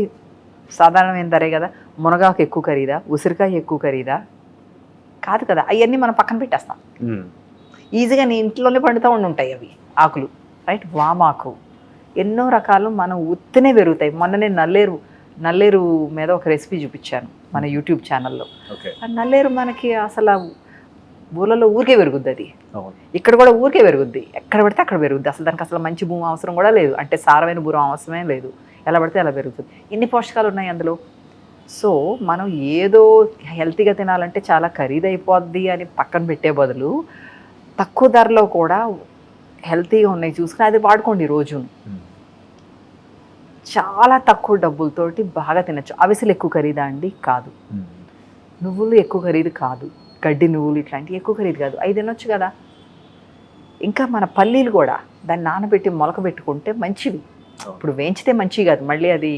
సాధారణమైన ధరే కదా. మునగాకు ఎక్కువ ఖరీదా, ఉసిరికాయ ఎక్కువ ఖరీదా? కాదు కదా. అవన్నీ మనం పక్కన పెట్టేస్తాం, ఈజీగా నీ ఇంట్లోనే పండుతూ ఉంటాయి అవి ఆకులు, రైట్. వామాకు, ఎన్నో రకాలు మనం ఉత్తినే పెరుగుతాయి. మొన్న నేను నల్లేరు మీద ఒక రెసిపీ చూపించాను మన యూట్యూబ్ ఛానల్లో. ఆ నల్లేరు మనకి అసలు ఊర్లలో ఊరికే పెరుగుద్ది అది, అవును. ఇక్కడ కూడా ఊరికే పెరుగుద్ది, ఎక్కడ పడితే అక్కడ పెరుగుద్ది. అసలు దానికి అసలు మంచి భూమి అవసరం కూడా లేదు, అంటే సారమైన భూమి అవసరమే లేదు, ఎలా పడితే అలా పెరుగుతుంది. ఇన్ని పోషకాలు ఉన్నాయి అందులో. సో మనం ఏదో హెల్తీగా తినాలంటే చాలా ఖరీదైపోద్ది అని పక్కన పెట్టే బదులు తక్కువ ధరలో కూడా హెల్తీగా ఉన్నాయి చూసుకుని అది వాడుకోండి రోజు. చాలా తక్కువ డబ్బులతోటి బాగా తినచ్చు. అవిసెలు ఎక్కువ ఖరీదా అండి? కాదు. నువ్వులు ఎక్కువ ఖరీదు కాదు, గడ్డి నువ్వులు ఇట్లాంటివి ఎక్కువ ఖరీదు కాదు, అవి తినొచ్చు కదా. ఇంకా మన పల్లీలు కూడా దాన్ని నానబెట్టి మొలక పెట్టుకుంటే మంచివి. ఇప్పుడు వేయించితే మంచివి కాదు, మళ్ళీ అది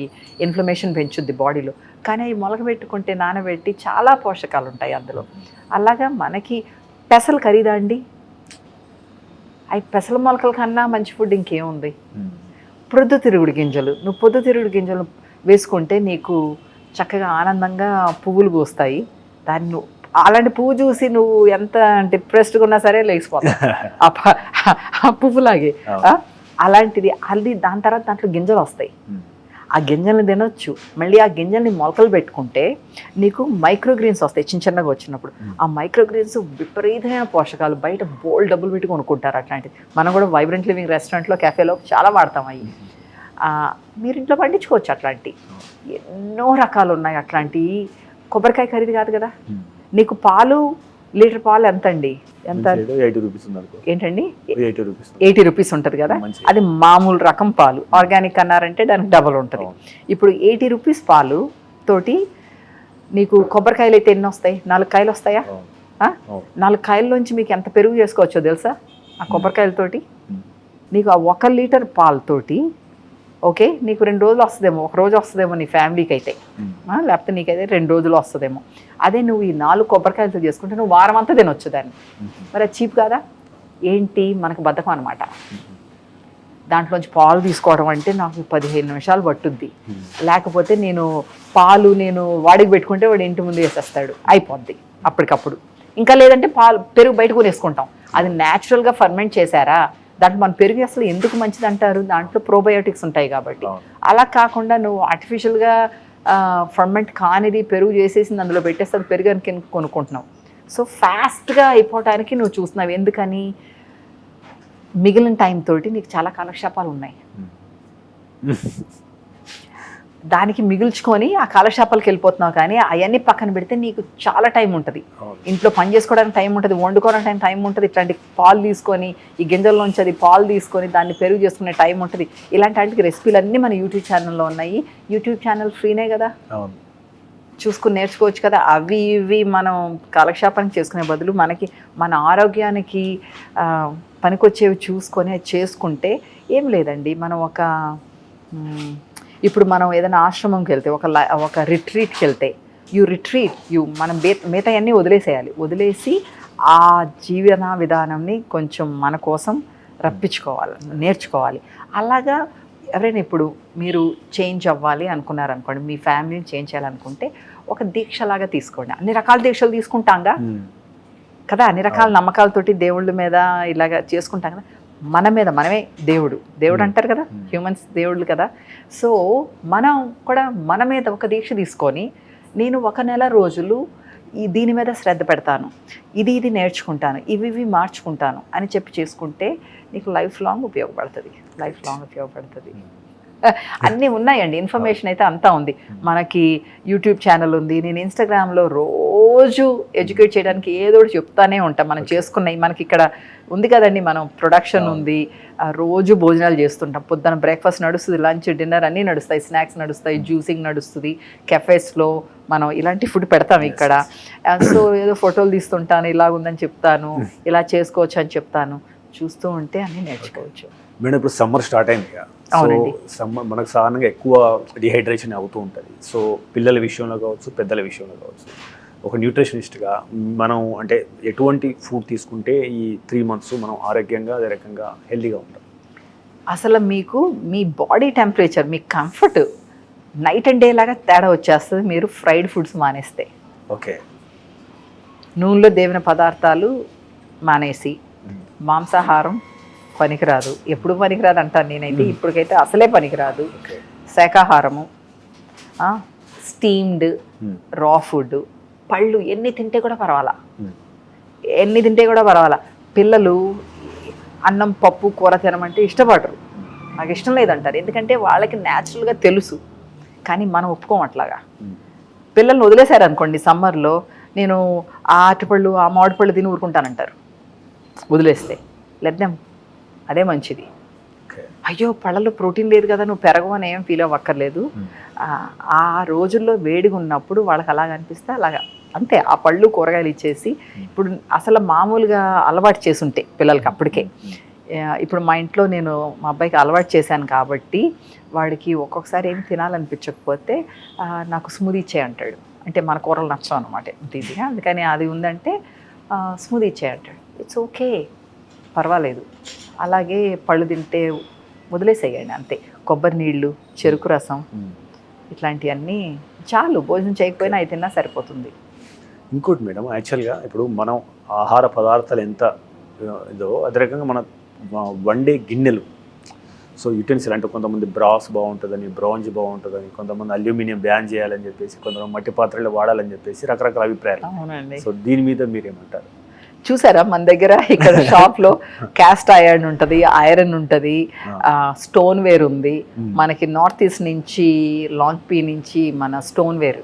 ఇన్ఫ్లమేషన్ పెంచుద్ది బాడీలో. కానీ అవి మొలక పెట్టుకుంటే నానబెట్టి చాలా పోషకాలు ఉంటాయి అందులో. అలాగా మనకి పెసలు ఖరీదా అండి? అవి పెసల మొలకల కన్నా మంచి ఫుడ్ ఇంకేముంది? పొద్దుతిరుగుడు గింజలు, నువ్వు పొద్దుతిరుగుడు గింజలు వేసుకుంటే నీకు చక్కగా ఆనందంగా పువ్వులు పూస్తాయి. దాన్ని నువ్వు అలాంటి పువ్వు చూసి నువ్వు ఎంత డిప్రెస్డ్గా ఉన్నా సరే లేచిపోతావు ఆ పువ్వులాగే. అలాంటిది అది. దాని తర్వాత దాంట్లో గింజలు వస్తాయి, ఆ గింజల్ని తినొచ్చు. మళ్ళీ ఆ గింజల్ని మొలకలు పెట్టుకుంటే నీకు మైక్రోగ్రీన్స్ వస్తాయి చిన్న చిన్నగా వచ్చినప్పుడు. ఆ మైక్రోగ్రీన్స్ విపరీతమైన పోషకాలు, బయట బోల్డ్ డబ్బులు పెట్టి కొనుక్కుంటారు అట్లాంటిది. మనం కూడా వైబ్రెంట్ లివింగ్ రెస్టారెంట్లో క్యాఫేలో చాలా వాడతాం అవి. మీరు ఇంట్లో పండించుకోవచ్చు అట్లాంటి ఎన్నో రకాలు ఉన్నాయి అట్లాంటివి. కొబ్బరికాయ ఖరీదు కాదు కదా. నీకు పాలు, లీటర్ పాలు ఎంత అండి? ఎంత? 80 రూపీస్ ఏంటండి? 80 రూపీస్ ఉంటుంది కదా. అది మామూలు రకం పాలు. ఆర్గానిక్ అన్నారంటే దానికి డబల్ ఉంటుంది. ఇప్పుడు 80 రూపీస్ పాలు తోటి నీకు కొబ్బరికాయలు అయితే ఎన్ని వస్తాయి? 4 కాయలు వస్తాయా? 4 కాయల్లోంచి మీకు ఎంత పెరుగు చేసుకోవచ్చో తెలుసా ఆ కొబ్బరికాయలతోటి? నీకు ఆ 1 లీటర్ పాలతోటి ఓకే నీకు 2 రోజులు వస్తుందేమో, 1 రోజు వస్తుందేమో నీ ఫ్యామిలీకి అయితే, లేకపోతే నీకైతే 2 రోజులు వస్తుందేమో. అదే నువ్వు ఈ 4 కొబ్బరికాయలతో చేసుకుంటే నువ్వు వారం అంతా తినొచ్చు దాన్ని. మరి అది చీప్ కాదా? ఏంటి మనకు బద్ధకం అనమాట. దాంట్లోంచి పాలు తీసుకోవడం అంటే నాకు 15 నిమిషాలు పట్టుద్ది. లేకపోతే నేను పాలు వాడికి పెట్టుకుంటే వాడు ఇంటి ముందు వేసేస్తాడు, అయిపోద్ది అప్పటికప్పుడు. ఇంకా లేదంటే పెరుగు బయట కొనేసుకుంటాం. అది న్యాచురల్గా ఫర్మెంట్ చేశారా, దాంట్లో మన పెరుగు అసలు ఎందుకు మంచిది అంటారు? దాంట్లో ప్రోబయోటిక్స్ ఉంటాయి కాబట్టి. అలా కాకుండా నువ్వు ఆర్టిఫిషియల్గా ఫర్మెంట్ కానిది పెరుగు చేసేసింది అందులో పెట్టేస్తే అది పెరుగు అని కొనుక్కుంటున్నావు. సో ఫాస్ట్గా అయిపోవటానికి నువ్వు చూస్తున్నావు. ఎందుకని? మిగిలిన టైం తోటి నీకు చాలా కాలక్షేపాలు ఉన్నాయి, దానికి మిగుల్చుకొని ఆ కాలక్షేపాలకు వెళ్ళిపోతున్నావు. కానీ అవన్నీ పక్కన పెడితే నీకు చాలా టైం ఉంటుంది. ఇంట్లో పని చేసుకోవడానికి టైం ఉంటుంది, వండుకోవడానికి టైం ఉంటుంది. ఇట్లాంటి పాలు తీసుకొని ఈ గింజల్లోంచి అది పాలు తీసుకొని దాన్ని పెరుగు చేసుకునే టైం ఉంటుంది. ఇలాంటి వాటికి రెసిపీలు అన్నీ మన యూట్యూబ్ ఛానల్లో ఉన్నాయి. యూట్యూబ్ ఛానల్ ఫ్రీనే కదా, చూసుకుని నేర్చుకోవచ్చు కదా. అవి ఇవి మనం కాలక్షేపానికి చేసుకునే బదులు మనకి మన ఆరోగ్యానికి పనికొచ్చేవి చూసుకొని అది చేసుకుంటే ఏం లేదండి. మనం ఇప్పుడు మనం ఏదైనా ఆశ్రమంకి వెళ్తే, ఒక రిట్రీట్కి వెళ్తే మనం మిగతా అన్నీ వదిలేసేయాలి. వదిలేసి ఆ జీవన విధానంని కొంచెం మన కోసం రప్పించుకోవాలి, నేర్చుకోవాలి. అలాగా ఎవరైనా ఇప్పుడు మీరు చేంజ్ అవ్వాలి అనుకున్నారనుకోండి, మీ ఫ్యామిలీని చేంజ్ చేయాలనుకుంటే ఒక దీక్షలాగా తీసుకోండి. అన్ని రకాల దీక్షలు తీసుకుంటాంగా కదా, అన్ని రకాల నమ్మకాలతోటి దేవుళ్ళ మీద ఇలాగా చేసుకుంటాం కదా. మన మీద మనమే దేవుడు అంటారు కదా, హ్యూమన్స్ దేవుళ్ళు కదా. సో మనం కూడా మన మీద ఒక దీక్ష తీసుకొని, నేను 1 నెల రోజులు దీని మీద శ్రద్ధ పెడతాను, ఇది నేర్చుకుంటాను, ఇవి మార్చుకుంటాను అని చెప్పి చేసుకుంటే నీకు లైఫ్ లాంగ్ ఉపయోగపడుతుంది. అన్నీ ఉన్నాయండి, ఇన్ఫర్మేషన్ అయితే అంతా ఉంది. మనకి యూట్యూబ్ ఛానల్ ఉంది, నేను ఇన్స్టాగ్రామ్లో రోజు ఎడ్యుకేట్ చేయడానికి ఏదో ఒకటి చెప్తానే ఉంటాను. మనం చేసుకున్నాయి మనకి ఇక్కడ ఉంది కదండి, మనం ప్రొడక్షన్ ఉంది, రోజు భోజనాలు చేస్తుంటాం. పొద్దున బ్రేక్ఫాస్ట్ నడుస్తుంది, లంచ్ డిన్నర్ అన్నీ నడుస్తాయి, స్నాక్స్ నడుస్తాయి, జ్యూసింగ్ నడుస్తుంది, కెఫేస్లో మనం ఇలాంటి ఫుడ్ పెడతాం ఇక్కడ. సో ఏదో ఫోటోలు తీస్తుంటాను, ఇలా ఉందని చెప్తాను, ఇలా చేసుకోవచ్చు అని చెప్తాను. చూస్తూ ఉంటే అన్నీ నేర్చుకోవచ్చు. మేడం ఇప్పుడు సమ్మర్ స్టార్ట్ అయింది కదా, సమ్మర్ మనకు సాధారణంగా ఎక్కువ డిహైడ్రేషన్ అవుతూ ఉంటుంది. సో పిల్లల విషయంలో కావచ్చు, పెద్దల విషయంలో కావచ్చు, ఒక న్యూట్రిషనిస్ట్గా మనం అంటే ఎటువంటి ఫుడ్ తీసుకుంటే ఈ 3 months మనం ఆరోగ్యంగా అదే రకంగా హెల్తీగా ఉంటాం? అసలు మీకు మీ బాడీ టెంపరేచర్, మీ కంఫర్ట్ నైట్ అండ్ డే లాగా తేడా వచ్చేస్తుంది మీరు ఫ్రైడ్ ఫుడ్స్ మానేస్తే. ఓకే, నూనెలో దేవిన పదార్థాలు మానేసి, మాంసాహారం పనికిరాదు, ఎప్పుడు పనికిరాదు అంటాను నేనైతే, ఇప్పటికైతే అసలే పనికిరాదు. శాకాహారము, స్టీమ్డ్, రా ఫుడ్, పళ్ళు ఎన్ని తింటే కూడా పర్వాలా, ఎన్ని తింటే కూడా పర్వాలా. పిల్లలు అన్నం పప్పు కూర తినమంటే ఇష్టపడరు, నాకు ఇష్టం లేదంటారు. ఎందుకంటే వాళ్ళకి న్యాచురల్గా తెలుసు, కానీ మనం ఒప్పుకోం అట్లాగా. పిల్లల్ని వదిలేశారు అనుకోండి సమ్మర్లో, నేను ఆ అరటిపళ్ళు ఆ మామిడిపళ్ళు తిని ఊరుకుంటానంటారు. వదిలేస్తే లెద్దెం, అదే మంచిది. అయ్యో పళ్ళలో ప్రోటీన్ లేదు కదా, నువ్వు పెరగవు అని ఏం ఫీల్ అవ్వక్కర్లేదు. ఆ రోజుల్లో వేడిగా ఉన్నప్పుడు వాళ్ళకి అలాగ అనిపిస్తే అలాగా అంతే. ఆ పళ్ళు కూరగాయలు ఇచ్చేసి, ఇప్పుడు అసలు మామూలుగా అలవాటు చేసుంటే పిల్లలకి అప్పటికే, ఇప్పుడు మా ఇంట్లో నేను మా అబ్బాయికి అలవాటు చేశాను కాబట్టి వాడికి ఒక్కొక్కసారి ఏం తినాలనిపించకపోతే నాకు స్మూదీ ఇచ్చే అంటాడు. అంటే మన కూరలు నచ్చం అనమాట ఈజీగా, అందుకని అది ఉందంటే స్మూదీ ఇచ్చే అంటాడు. ఇట్స్ ఓకే, పర్వాలేదు. అలాగే పళ్ళు తింటే వదిలేసేయండి అంతే. కొబ్బరి నీళ్ళు, చెరుకు రసం ఇట్లాంటివన్నీ చాలు, భోజనం చేయకపోయినా అవి తిన్నా సరిపోతుంది. ఇంకోటి మేడం, యాక్చువల్గా ఇప్పుడు మనం ఆహార పదార్థాలు ఎంత ఇదో అదే రకంగా మన వండే గిన్నెలు, సో యుటెన్సిల్ అంటే కొంతమంది బ్రాస్ బాగుంటుందని, బ్రాంజ్ బాగుంటుందని, కొంతమంది అల్యూమినియం బ్యాన్ చేయాలని చెప్పేసి, కొంతమంది మట్టి పాత్రలు వాడాలని చెప్పేసి రకరకాల అభిప్రాయాలు. అవునండి. సో దీని మీద మీరేమంటారు? చూసారా మన దగ్గర ఇక్కడ షాప్లో క్యాస్ట్ ఐరన్ ఉంటుంది, ఐరన్ ఉంటుంది, స్టోన్ వేర్ ఉంది. మనకి నార్త్ ఈస్ట్ నుంచి లాంగ్ పీ నుంచి మన స్టోన్ వేర్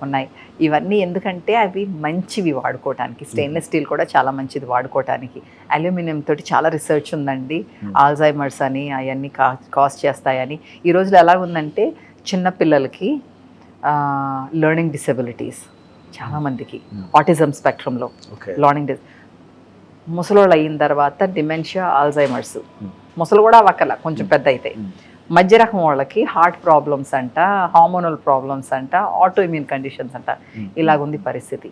ఉన్నాయి. ఇవన్నీ ఎందుకంటే అవి మంచివి వాడుకోవటానికి. స్టెయిన్లెస్ స్టీల్ కూడా చాలా మంచిది వాడుకోవటానికి. అల్యూమినియం తోటి చాలా రీసెర్చ్ ఉందండి, ఆల్జైమర్స్ అని అవన్నీ కాస్ట్ చేస్తాయని. ఈ రోజులో ఎలా ఉందంటే చిన్నపిల్లలకి లెర్నింగ్ డిసెబిలిటీస్ చాలామందికి, ఆటిజం స్పెక్ట్రమ్లో లెర్నింగ్ ముసలోళ్ళు అయిన తర్వాత డిమెన్షియా, ఆల్జైమర్స్. ముసలు కూడా అవ్వకల, కొంచెం పెద్ద అయితే. మధ్య రకం వాళ్ళకి హార్ట్ ప్రాబ్లమ్స్ అంట, హార్మోనల్ ప్రాబ్లమ్స్ అంట, ఆటో ఇమ్యూన్ కండిషన్స్ అంట. ఇలాగుంది పరిస్థితి.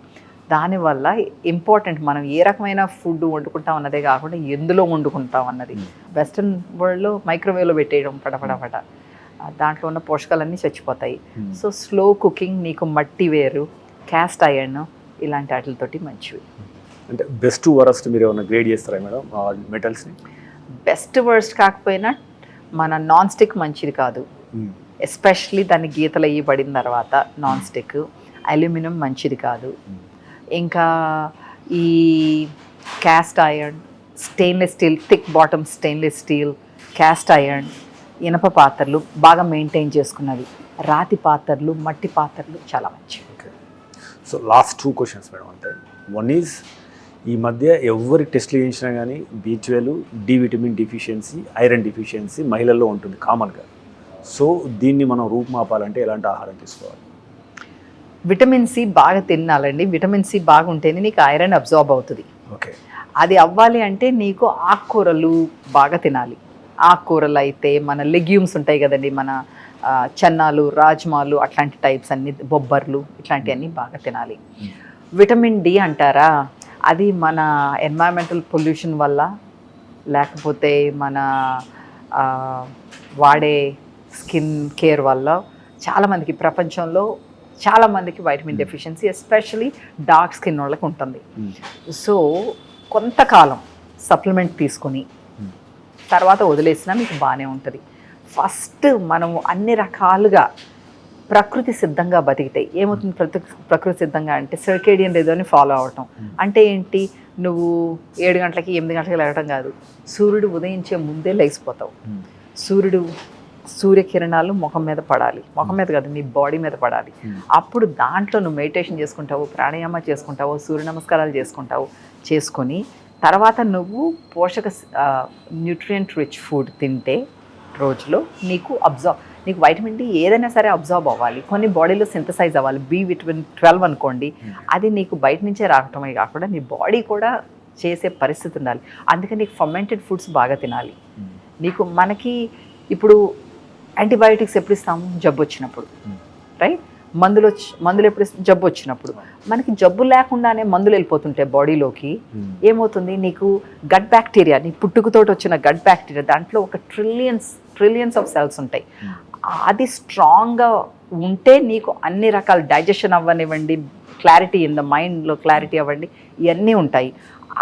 దానివల్ల ఇంపార్టెంట్ మనం ఏ రకమైన ఫుడ్ వండుకుంటాం అన్నదే కాకుండా ఎందులో వండుకుంటాం అన్నది. వెస్ట్రన్ వరల్డ్లో మైక్రోవేవ్లో పెట్టేయడం పటపటపట, దాంట్లో ఉన్న పోషకాలన్నీ చచ్చిపోతాయి. సో స్లో కుకింగ్, నీకు మట్టి వేరు, క్యాస్ట్ ఐరన్ ఇలాంటి వాటితోటి మంచివి. అంటే బెస్ట్ వరస్ట్ మీరు ఏమైనా గ్రేడ్ చేస్తారా మేడం మెటల్స్ని? బెస్ట్ వర్స్ట్ కాకపోయినా మన నాన్ స్టిక్ మంచిది కాదు, ఎస్పెషలీ దాన్ని గీతలు వేయబడిన తర్వాత నాన్ స్టిక్. అల్యూమినియం మంచిది కాదు. ఇంకా ఈ cast iron, stainless steel, thick bottom stainless steel, cast iron, ఇనప పాత్రలు బాగా మెయింటైన్ చేసుకున్నవి, రాతి పాత్రలు, మట్టి పాత్రలు చాలా మంచివి. Okay, so last 2 questions madam. అంటే వన్ ఈజ్, ఈ మధ్య ఎవరి టెస్ట్లు చేయించినా కానీ B12, D vitamin deficiency, iron deficiency మహిళల్లో ఉంటుంది కామన్గా. సో దీన్ని మనం రూపుమాపాలంటే ఎలాంటి ఆహారం తీసుకోవాలి? విటమిన్ సి బాగా తినాలండి. విటమిన్ సి బాగుంటేనే నీకు ఐరన్ అబ్జార్బ్ అవుతుంది. ఓకే, అది అవ్వాలి అంటే నీకు ఆకుకూరలు బాగా తినాలి. ఆకుకూరలు అయితే మన లెగ్యూమ్స్ ఉంటాయి కదండి, మన చన్నాలు, రాజ్మాలు, అట్లాంటి టైప్స్ అన్ని, బొబ్బర్లు, ఇట్లాంటివన్నీ బాగా తినాలి. విటమిన్ డి అంటారా, అది మన ఎన్వైరన్మెంటల్ పొల్యూషన్ వల్ల, లేకపోతే మన వాడే స్కిన్ కేర్ వల్ల చాలామందికి, ప్రపంచంలో చాలామందికి vitamin deficiency, especially dark skin వాళ్ళకి ఉంటుంది. సో కొంతకాలం సప్లిమెంట్ తీసుకొని తర్వాత వదిలేసినా మీకు బాగానే ఉంటుంది. ఫస్ట్ మనము అన్ని రకాలుగా ప్రకృతి సిద్ధంగా బతికితే ఏమవుతుంది? ప్రకృతి సిద్ధంగా అంటే సర్కేడియన్ రిథమ్ని ఫాలో అవటం అంటే ఏంటి? నువ్వు 7 గంటలకి 8 గంటలకి లేవటం కాదు, సూర్యుడు ఉదయించే ముందే లేచిపోతావు. సూర్యకిరణాలు ముఖం మీద పడాలి, ముఖం మీద కాదు నీ బాడీ మీద పడాలి. అప్పుడు దాంట్లో నువ్వు మెడిటేషన్ చేసుకుంటావు, ప్రాణాయామ చేసుకుంటావు, సూర్య నమస్కారాలు చేసుకొని తర్వాత నువ్వు పోషక న్యూట్రియంట్ రిచ్ ఫుడ్ తింటే రోజులో నీకు వైటమిన్ డి ఏదైనా సరే అబ్జార్బ్ అవ్వాలి, కొన్ని బాడీలో సింథసైజ్ అవ్వాలి. B12 అనుకోండి, అది నీకు బయట నుంచే రావటమే కాకుండా నీ బాడీ కూడా చేసే పరిస్థితి ఉండాలి. అందుకని నీకు ఫర్మెంటెడ్ ఫుడ్స్ బాగా తినాలి. మనకి ఇప్పుడు యాంటీబయాటిక్స్ ఎప్పుడు ఇస్తాము? జబ్బు వచ్చినప్పుడు, రైట్? మందులు ఎప్పుడు జబ్బు వచ్చినప్పుడు. మనకి జబ్బు లేకుండానే మందులు వెళ్ళిపోతుంటాయి బాడీలోకి. ఏమవుతుంది? నీకు గట్ బ్యాక్టీరియా, నీ పుట్టుకతోటి వచ్చిన గట్ బ్యాక్టీరియా, దాంట్లో ఒక ట్రిలియన్స్ ఆఫ్ సెల్స్ ఉంటాయి. అది స్ట్రాంగ్గా ఉంటే నీకు అన్ని రకాల డైజెషన్ అవ్వనివ్వండి, క్లారిటీ ఇన్ ద మైండ్లో క్లారిటీ అవ్వండి, ఇవన్నీ ఉంటాయి.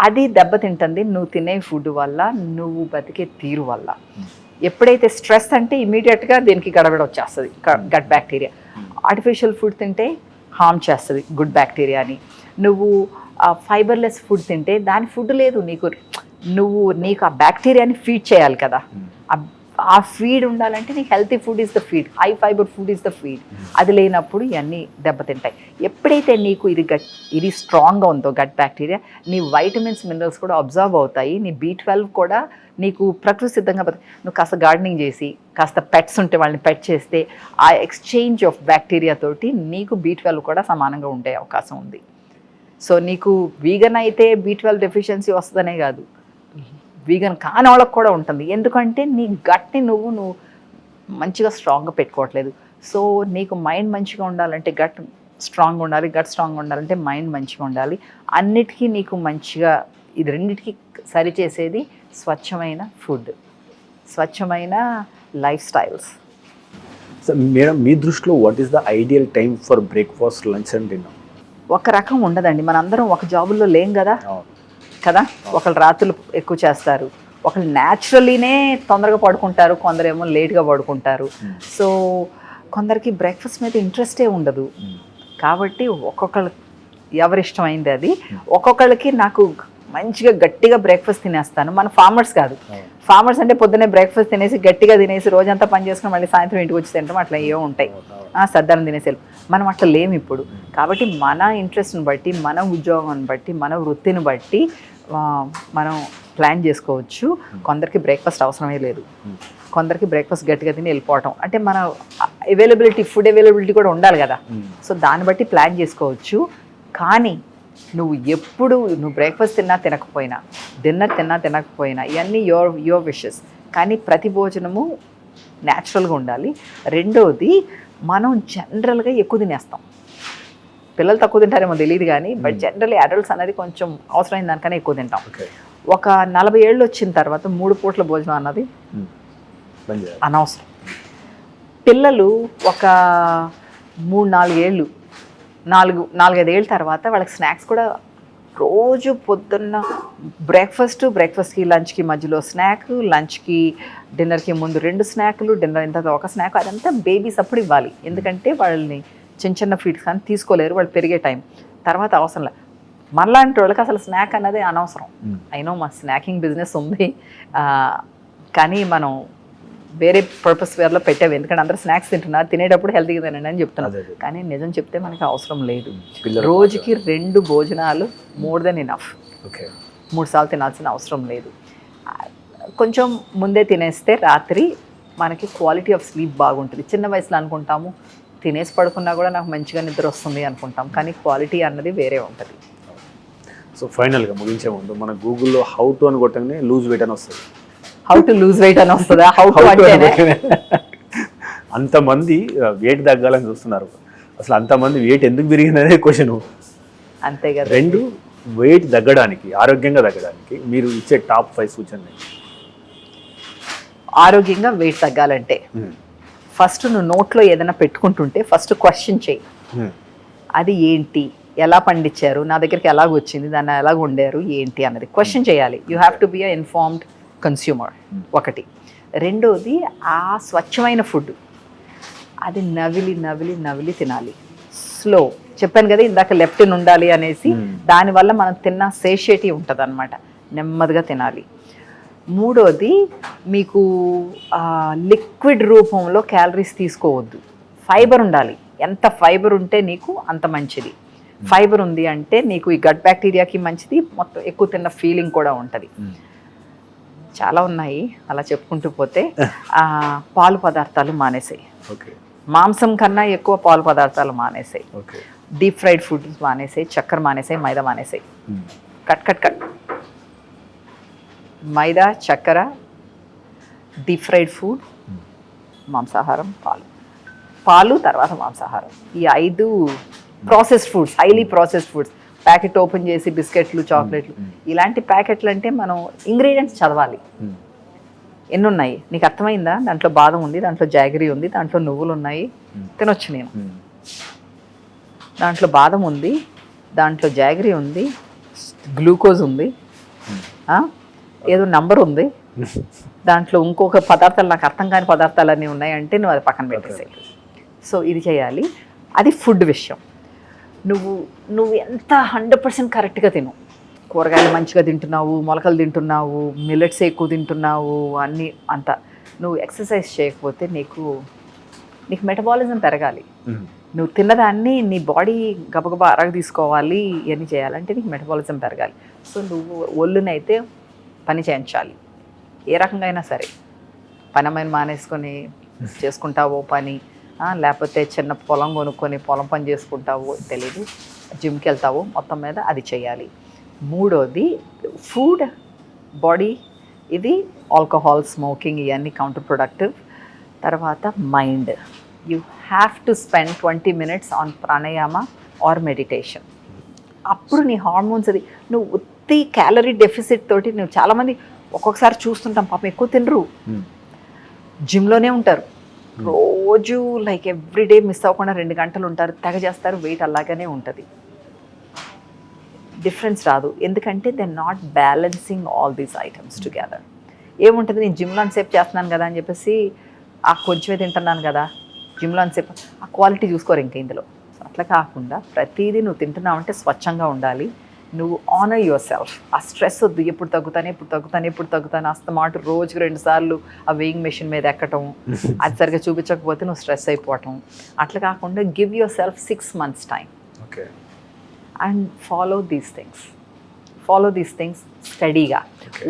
అది దెబ్బతింటుంది నువ్వు తినే ఫుడ్ వల్ల, నువ్వు బతికే తీరు వల్ల. ఎప్పుడైతే స్ట్రెస్ అంటే ఇమీడియట్గా దీనికి గడబడ వచ్చేస్తుంది గట్ బ్యాక్టీరియా. ఆర్టిఫిషియల్ ఫుడ్ తింటే హార్మ్ చేస్తుంది గుడ్ బ్యాక్టీరియాని. నువ్వు ఫైబర్లెస్ ఫుడ్ తింటే దాని ఫుడ్ లేదు నీకు ఆ బ్యాక్టీరియాని ఫీడ్ చేయాలి కదా. ఆ ఫీడ్ ఉండాలంటే నీకు healthy food is the feed, high fibre food is the feed. అది లేనప్పుడు ఇవన్నీ దెబ్బతింటాయి. ఎప్పుడైతే నీకు ఇది స్ట్రాంగ్గా ఉందో గట్ బ్యాక్టీరియా, నీ వైటమిన్స్ మినరల్స్ కూడా అబ్జర్వ్ అవుతాయి. నీ B12 కూడా నీకు ప్రకృతి సిద్ధంగా నువ్వు కాస్త గార్డెనింగ్ చేసి కాస్త పెట్స్ ఉంటే వాళ్ళని పెట్ చేస్తే ఆ ఎక్స్చేంజ్ ఆఫ్ బ్యాక్టీరియా తోటి నీకు B12 కూడా సమానంగా ఉండే అవకాశం ఉంది. సో నీకు వీగన్ అయితే B12 డెఫిషియన్సీ వస్తుందనే కాదు, వీగన్ కాని వాళ్ళకి కూడా ఉంటుంది. ఎందుకంటే నీ గట్ని నువ్వు మంచిగా స్ట్రాంగ్గా పెట్టుకోవట్లేదు. సో నీకు మైండ్ మంచిగా ఉండాలంటే గట్ స్ట్రాంగ్ ఉండాలి, గట్ స్ట్రాంగ్ ఉండాలంటే మైండ్ మంచిగా ఉండాలి. అన్నిటికీ నీకు మంచిగా ఇది రెండింటికి సరిచేసేది స్వచ్ఛమైన ఫుడ్, స్వచ్ఛమైన లైఫ్ స్టైల్స్. సో మేడం, మీ దృష్టిలో what is the ideal time for breakfast, lunch and dinner? ఒక రకం ఉండదండి. మనందరం ఒక జాబుల్లో లేం కదా, ఒకళ్ళు రాత్రులు ఎక్కువ చేస్తారు, ఒకళ్ళు న్యాచురలీనే తొందరగా పడుకుంటారు, కొందరేమో లేట్గా పడుకుంటారు. సో కొందరికి బ్రేక్ఫాస్ట్ మీద ఇంట్రెస్టే ఉండదు. కాబట్టి ఒక్కొక్కళ్ళు ఎవరిష్టమైంది అది. ఒక్కొక్కళ్ళకి నాకు మంచిగా గట్టిగా బ్రేక్ఫాస్ట్ తినేస్తాను. మన ఫార్మర్స్ కాదు, ఫార్మర్స్ అంటే పొద్దున్నే బ్రేక్ఫాస్ట్ తినేసి గట్టిగా తినేసి రోజంతా పని చేసుకుని మళ్ళీ సాయంత్రం ఇంటికి వచ్చి తింటాం, అట్లా ఏవో ఉంటాయి, సర్దాలను తినేసి. మనం అట్లా లేము ఇప్పుడు. కాబట్టి మన ఇంట్రెస్ట్ని బట్టి, మన ఉద్యోగాన్ని బట్టి, మన వృత్తిని బట్టి మనం ప్లాన్ చేసుకోవచ్చు. కొందరికి బ్రేక్ఫాస్ట్ అవసరమే లేదు, కొందరికి బ్రేక్ఫాస్ట్ గట్టిగా తిని వెళ్ళిపోవటం. అంటే మన ఫుడ్ అవైలబిలిటీ కూడా ఉండాలి కదా. సో దాన్ని బట్టి ప్లాన్ చేసుకోవచ్చు. కానీ నువ్వు బ్రేక్ఫాస్ట్ తిన్నా తినకపోయినా, డిన్నర్ తిన్నా తినకపోయినా, ఇవన్నీ యువర్ విషెస్. కానీ ప్రతి భోజనము న్యాచురల్గా ఉండాలి. రెండోది, మనం జనరల్గా ఎక్కువ తినేస్తాం. పిల్లలు తక్కువ తింటారేమో తెలియదు కానీ, బట్ జనరల్లీ అడల్ట్స్ అనేది కొంచెం అవసరమైన దానికన్నా ఎక్కువ తింటాం. ఒక 40 ఏళ్ళు వచ్చిన తర్వాత 3 పూట్ల భోజనం అన్నది అనవసరం. పిల్లలు ఒక 3-4 ఏళ్ళు, 4-5 ఏళ్ళ తర్వాత వాళ్ళకి స్నాక్స్ కూడా రోజు పొద్దున్న బ్రేక్ఫాస్ట్కి లంచ్కి మధ్యలో స్నాక్, లంచ్కి డిన్నర్కి ముందు 2 స్నాక్లు, డిన్నర్ అయిన తర్వాత 1 స్నాక్. అదంతా బేబీస్ అప్పుడు ఇవ్వాలి. ఎందుకంటే వాళ్ళని చిన్న ఫీడ్స్ కానీ తీసుకోలేరు, వాళ్ళు పెరిగే టైం తర్వాత అవసరం లేదు. మనలాంటి వాళ్ళకి అసలు స్నాక్ అన్నది అనవసరం. అయినో మా స్నాకింగ్ బిజినెస్ ఉంది, కానీ మనం వేరే పర్పస్ వేర్లో పెట్టావు. ఎందుకంటే అందరూ స్నాక్స్ తింటున్నారు, తినేటప్పుడు హెల్తీగా తినండి అని చెప్తున్నారు. కానీ నిజం చెప్తే మనకి అవసరం లేదు. రోజుకి 2 భోజనాలు మోర్ దెన్ ఇనఫ్. 3 సార్లు తినాల్సిన అవసరం లేదు. కొంచెం ముందే తినేస్తే రాత్రి మనకి క్వాలిటీ ఆఫ్ స్లీప్ బాగుంటుంది. చిన్న వయసులో అనుకుంటాము తినేసి పడుకున్నా కూడా నాకు మంచిగా నిద్ర వస్తుంది అనుకుంటాం, కానీ క్వాలిటీ అన్నది వేరే ఉంటుంది. సో ఫైనల్గా ముగించే ముందు మన గూగుల్లో హౌ టు అని కొట్టగానే లూజ్ వెయిట్ అని వస్తుంది. హౌ టు లూజ్ వెయిట్ అని వస్తుందా? హౌ టు అంటే అంతమంది వెయిట్ తగ్గాలని చూస్తున్నారు, అసలు అంతమంది వెయిట్ ఎందుకు పెరిగిందనే క్వశ్చన్. అంతే కదా. 2, వెయిట్ తగ్గడానికి, ఆరోగ్యంగా తగ్గడానికి మీరు ఇచ్చే టాప్ 5 సూచనలు. ఆరోగ్యంగా వెయిట్ తగ్గాలంటే ఫస్ట్ నువ్వు నోట్లో ఏదైనా పెట్టుకుంటుంటే ఫస్ట్ క్వశ్చన్ చేయి. అది ఏంటి, ఎలా పండించారు, నా దగ్గరికి ఎలాగ వచ్చింది, దాన్ని ఎలాగ వండారు, ఏంటి అన్నది క్వశ్చన్ చేయాలి. You have to be a informed consumer. ఒకటి. రెండోది, ఆ స్వచ్ఛమైన ఫుడ్ అది నవిలి తినాలి. స్లో. చెప్పాను కదా ఇందాక లెప్టిన్ ఉండాలి అనేసి, దానివల్ల మనం తిన్న సేషియేటీ ఉంటుంది అనమాట. నెమ్మదిగా తినాలి. మూడోది, మీకు లిక్విడ్ రూపంలో క్యాలరీస్ తీసుకోవద్దు. ఫైబర్ ఉండాలి. ఎంత ఫైబర్ ఉంటే నీకు అంత మంచిది. ఫైబర్ ఉంది అంటే నీకు ఈ గట్ బ్యాక్టీరియాకి మంచిది, మొత్తం ఎక్కువ తిన్న ఫీలింగ్ కూడా ఉంటుంది. చాలా ఉన్నాయి అలా చెప్పుకుంటూ పోతే. పాలు పదార్థాలు మానేసాయి, మాంసం కన్నా ఎక్కువ పాలు పదార్థాలు మానేసాయి, డీప్ ఫ్రైడ్ ఫుడ్స్ మానేసాయి, చక్కెర మానేసాయి, మైదా మానేసాయి. కట్ మైదా, చక్కెర, డీప్ ఫ్రైడ్ ఫుడ్, మాంసాహారం, పాలు తర్వాత మాంసాహారం. ఈ 5 processed foods, highly processed foods. Packet open చేసి బిస్కెట్లు, చాక్లెట్లు, ఇలాంటి ప్యాకెట్లు అంటే మనం ఇంగ్రీడియంట్స్ చదవాలి. ఎన్ని ఉన్నాయి నీకు అర్థమైందా? దాంట్లో బాదం ఉంది, దాంట్లో జాగరీ ఉంది, దాంట్లో నువ్వులు ఉన్నాయి, తినొచ్చు నేను. దాంట్లో బాదం ఉంది, దాంట్లో జాగరీ ఉంది, గ్లూకోజ్ ఉంది, ఏదో నంబర్ ఉంది, దాంట్లో ఇంకొక పదార్థాలు నాకు అర్థం కాని పదార్థాలు అన్నీ ఉన్నాయి అంటే నువ్వు అది పక్కన పెట్టేసాయి. సో ఇది చేయాలి. అది ఫుడ్ విషయం. నువ్వు నువ్వు ఎంత 100% కరెక్ట్గా తిను, కూరగాయలు మంచిగా తింటున్నావు, మొలకలు తింటున్నావు, మిల్లెట్స్ ఎక్కువ తింటున్నావు, అన్నీ అంత. నువ్వు ఎక్సర్సైజ్ చేయకపోతే నీకు మెటబాలిజం పెరగాలి. నువ్వు తిన్నదాన్ని నీ బాడీ గబగబా అరగ తీసుకోవాలి, ఇవన్నీ చేయాలంటే నీకు మెటబాలిజం పెరగాలి. సో నువ్వు ఒళ్ళునైతే పని చేయించాలి, ఏ రకంగా అయినా సరే. పనమైన మానేసుకొని చేసుకుంటావో పని, లేకపోతే చిన్న పొలం కొనుక్కొని పొలం పని చేసుకుంటావో తెలీదు, జిమ్కి వెళ్తావో, మొత్తం మీద అది చేయాలి. మూడోది ఫుడ్, బాడీ, ఇది ఆల్కహాల్, స్మోకింగ్ ఇవన్నీ కౌంటర్ ప్రొడక్టివ్. తర్వాత mind, you have to spend 20 minutes on pranayama or meditation. అప్పుడు నీ హార్మోన్స్, అది నువ్వు ఉత్తి క్యాలరీ డెఫిసిట్ తోటి, నువ్వు చాలామంది ఒక్కొక్కసారి చూస్తుంటాం పాపం ఎక్కువ తినరు, జిమ్లోనే ఉంటారు రోజు, లైక్ ఎవ్రీడే మిస్ అవ్వకుండా 2 గంటలు ఉంటారు, తెగ చేస్తారు, వెయిట్ అలాగనే ఉంటుంది, డిఫరెన్స్ రాదు. ఎందుకంటే they not balancing all these items together. ఏముంటుంది, నేను జిమ్లో అంతసేపు చేస్తున్నాను కదా అని చెప్పేసి కొంచెమే తింటున్నాను కదా, జిమ్లో అంతసేపు ఆ క్వాలిటీ చూసుకోరు ఇంకా ఇందులో. అట్లా కాకుండా ప్రతిదీ నువ్వు తింటున్నావంటే స్వచ్ఛంగా ఉండాలి. నువ్వు ఆనర్ యువర్ సెల్ఫ్. ఆ స్ట్రెస్ వద్దు, ఎప్పుడు తగ్గుతాను అస్తమాట రోజుకి 2 సార్లు ఆ వెయింగ్ మెషిన్ మీద ఎక్కటం, అది సరిగ్గా చూపించకపోతే నువ్వు స్ట్రెస్ అయిపోవటం. అట్లా కాకుండా give yourself 6 months time and follow these things స్టడీగా.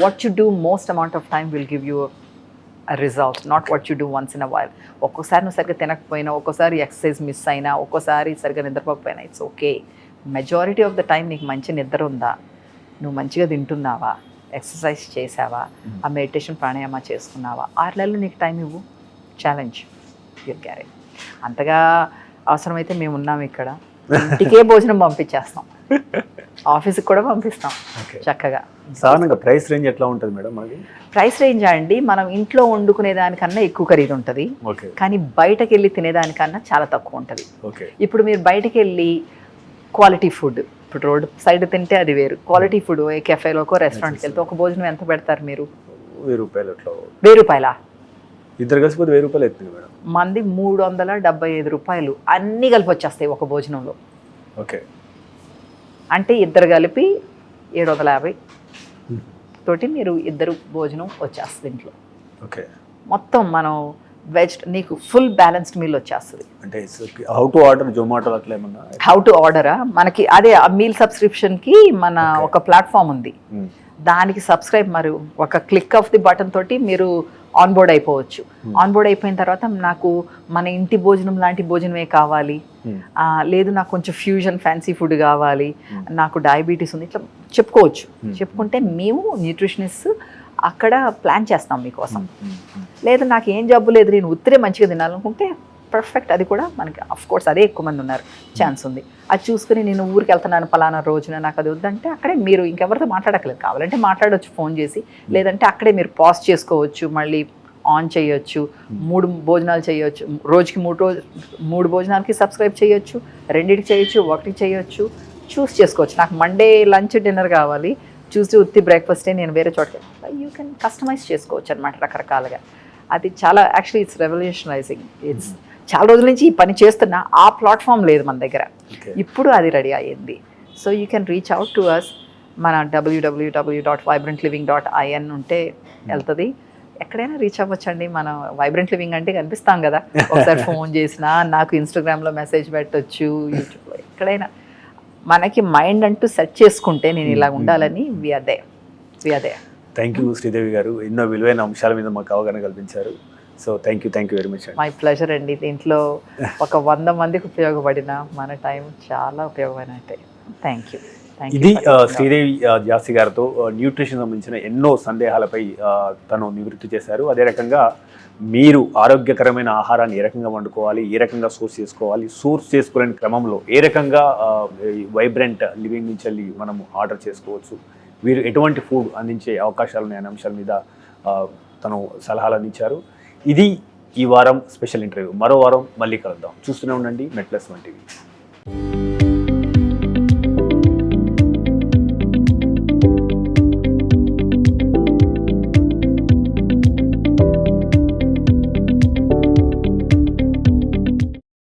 What you do most amount of time will give you a result, not what you do once in a while. ఒక్కోసారి నువ్వు సరిగ్గా తినకపోయినా, ఒక్కోసారి ఎక్సర్సైజ్ మిస్ అయినా, ఒక్కోసారి సరిగ్గా నిద్రపోకపోయినా, it's okay. Majority of the time నీకు మంచి నిద్ర ఉందా, నువ్వు మంచిగా తింటున్నావా, ఎక్సర్సైజ్ చేసావా, ఆ మెడిటేషన్ ప్రాణాయామ చేసుకున్నావా, 6 నెలలు నీకు టైం ఇవ్వు, ఛాలెంజ్ యూర్ క్యారీ. అంతగా అవసరమైతే మేము ఉన్నాం ఇక్కడ, ఇంటికే భోజనం పంపించేస్తాం, ఆఫీస్కి కూడా పంపిస్తాం చక్కగా. సాధారణంగా ప్రైస్ రేంజ్ ఎట్లా ఉంటుంది మేడం మనకి? ప్రైస్ రేంజ్ అండి, మనం ఇంట్లో వండుకునే దానికన్నా ఎక్కువ ఖరీదు ఉంటుంది, కానీ బయటకు వెళ్ళి తినేదానికన్నా చాలా తక్కువ ఉంటుంది. ఇప్పుడు మీరు బయటకు వెళ్ళి క్వాలిటీ ఫుడ్, ఇప్పుడు రోడ్ సైడ్ తింటే అది వేరు, క్వాలిటీ ఫుడ్ ఏ కెఫేలోకో రెస్టారెంట్కి వెళ్తే ఒక భోజనం ఎంత పెడతారు మీరు? 1000 రూపాయలు. ₹1000 ఇద్దరు కలిసిపోతే 1000 రూపాయలు అవుతుంది మేడం. మంది 375 రూపాయలు అన్నీ కలిపి వచ్చేస్తాయి ఒక భోజనంలో. ఓకే, అంటే ఇద్దరు కలిపి 750 తోటి మీరు ఇద్దరు భోజనం వచ్చేస్తుంది ఇంట్లో. ఓకే, మొత్తం మనం వెజ్ నీకు ఫుల్ బ్యాలెన్స్డ్ మీల్ వచ్చేస్తుంది. అంటే హౌ టు ఆర్డర్, జొమాటో అట్లా ఏమన్నా? హౌ టు ఆర్డరా, మనకి అదే ఆ మీల్ సబ్స్క్రిప్షన్కి మన ఒక ప్లాట్ఫామ్ ఉంది, దానికి సబ్స్క్రైబ్, మరి ఒక క్లిక్ ఆఫ్ ది బటన్ తోటి మీరు ఆన్బోర్డ్ అయిపోవచ్చు. ఆన్బోర్డ్ అయిపోయిన తర్వాత నాకు మన ఇంటి భోజనం లాంటి భోజనమే కావాలి, లేదు నాకు కొంచెం ఫ్యూజన్ ఫ్యాన్సీ ఫుడ్ కావాలి, నాకు డయాబెటీస్ ఉంది, ఇట్లా చెప్పుకోవచ్చు. చెప్పుకుంటే మేము న్యూట్రిషనిస్ట్ అక్కడ ప్లాన్ చేస్తాం మీకోసం. లేదు నాకు ఏం జబ్బు లేదు, నేను ఉత్తరే మంచిగా తినాలనుకుంటే పర్ఫెక్ట్, అది కూడా మనకి అఫ్ కోర్స్ అదే ఎక్కువ మంది ఉన్నారు, ఛాన్స్ ఉంది. అది చూసుకుని నేను ఊరికి వెళ్తున్నాను పలానా రోజున నాకు అది వద్దంటే అక్కడే మీరు ఇంకెవరితో మాట్లాడక్కలేదు, కావాలంటే మాట్లాడవచ్చు ఫోన్ చేసి, లేదంటే అక్కడే మీరు పాజ్ చేసుకోవచ్చు, మళ్ళీ ఆన్ చేయొచ్చు, 3 భోజనాలు చేయొచ్చు, రోజుకి 3 భోజనాలకి సబ్స్క్రైబ్ చేయొచ్చు, 2కి చేయొచ్చు, 1కి చేయొచ్చు, చూస్ చేసుకోవచ్చు. నాకు మండే లంచ్ డిన్నర్ కావాలి, ట్యూస్డే ఉత్తి బ్రేక్ఫాస్టే నేను వేరే చోటకి, యూ కెన్ కస్టమైజ్ చేసుకోవచ్చు అనమాట రకరకాలుగా. అది చాలా యాక్చువల్లీ ఇట్స్ రెవల్యూషనైజింగ్. ఇట్స్ చాలా రోజుల నుంచి ఈ పని చేస్తున్నా, ఆ ప్లాట్ఫామ్ లేదు మన దగ్గర, ఇప్పుడు అది రెడీ అయ్యింది. So you can reach out to us. మన www.vibrantliving.in ఉంటే వెళ్తుంది, ఎక్కడైనా రీచ్ అవ్వచ్చండి. మనం వైబ్రెంట్ లివింగ్ అంటే కనిపిస్తాం కదా, ఒకసారి ఫోన్ చేసినా, నాకు ఇన్స్టాగ్రామ్లో మెసేజ్ పెట్టచ్చు, యూట్యూబ్లో, ఎక్కడైనా మనకి మైండ్ అంటూ సెట్ చేసుకుంటే నేను ఇలా ఉండాలని వీఆర్ దే. థ్యాంక్ యూ శ్రీదేవి గారు, ఎన్నో విలువైన అంశాల మీద మాకు అవగాహన కల్పించారు. So thank you very much. My pleasure అండి. దీంట్లో ఒక 100 మందికి ఉపయోగపడిన మన టైం చాలా ఉపయోగమైనట్టే. Thank you. ఇది శ్రీదేవి జాస్తి గారితో న్యూట్రిషన్ సంబంధించిన ఎన్నో సందేహాలపై తను నివృత్తి చేశారు. అదే రకంగా మీరు ఆరోగ్యకరమైన ఆహారాన్ని ఏ రకంగా వండుకోవాలి, ఏ రకంగా సోర్స్ చేసుకోవాలి, సోర్స్ చేసుకోలేని క్రమంలో ఏ రకంగా వైబ్రెంట్ లివింగ్ నుంచి వెళ్ళి మనం ఆర్డర్ చేసుకోవచ్చు, వీరు ఎటువంటి ఫుడ్ అందించే అవకాశాలు ఉన్నాయి అనే అంశాల మీద తను సలహాలు అందించారు. ఇది ఈ వారం స్పెషల్ ఇంటర్వ్యూ. మరో వారం మళ్ళీ కలుద్దాం. చూస్తూనే ఉండండి మెట్ ప్లస్ 1 టీవీ.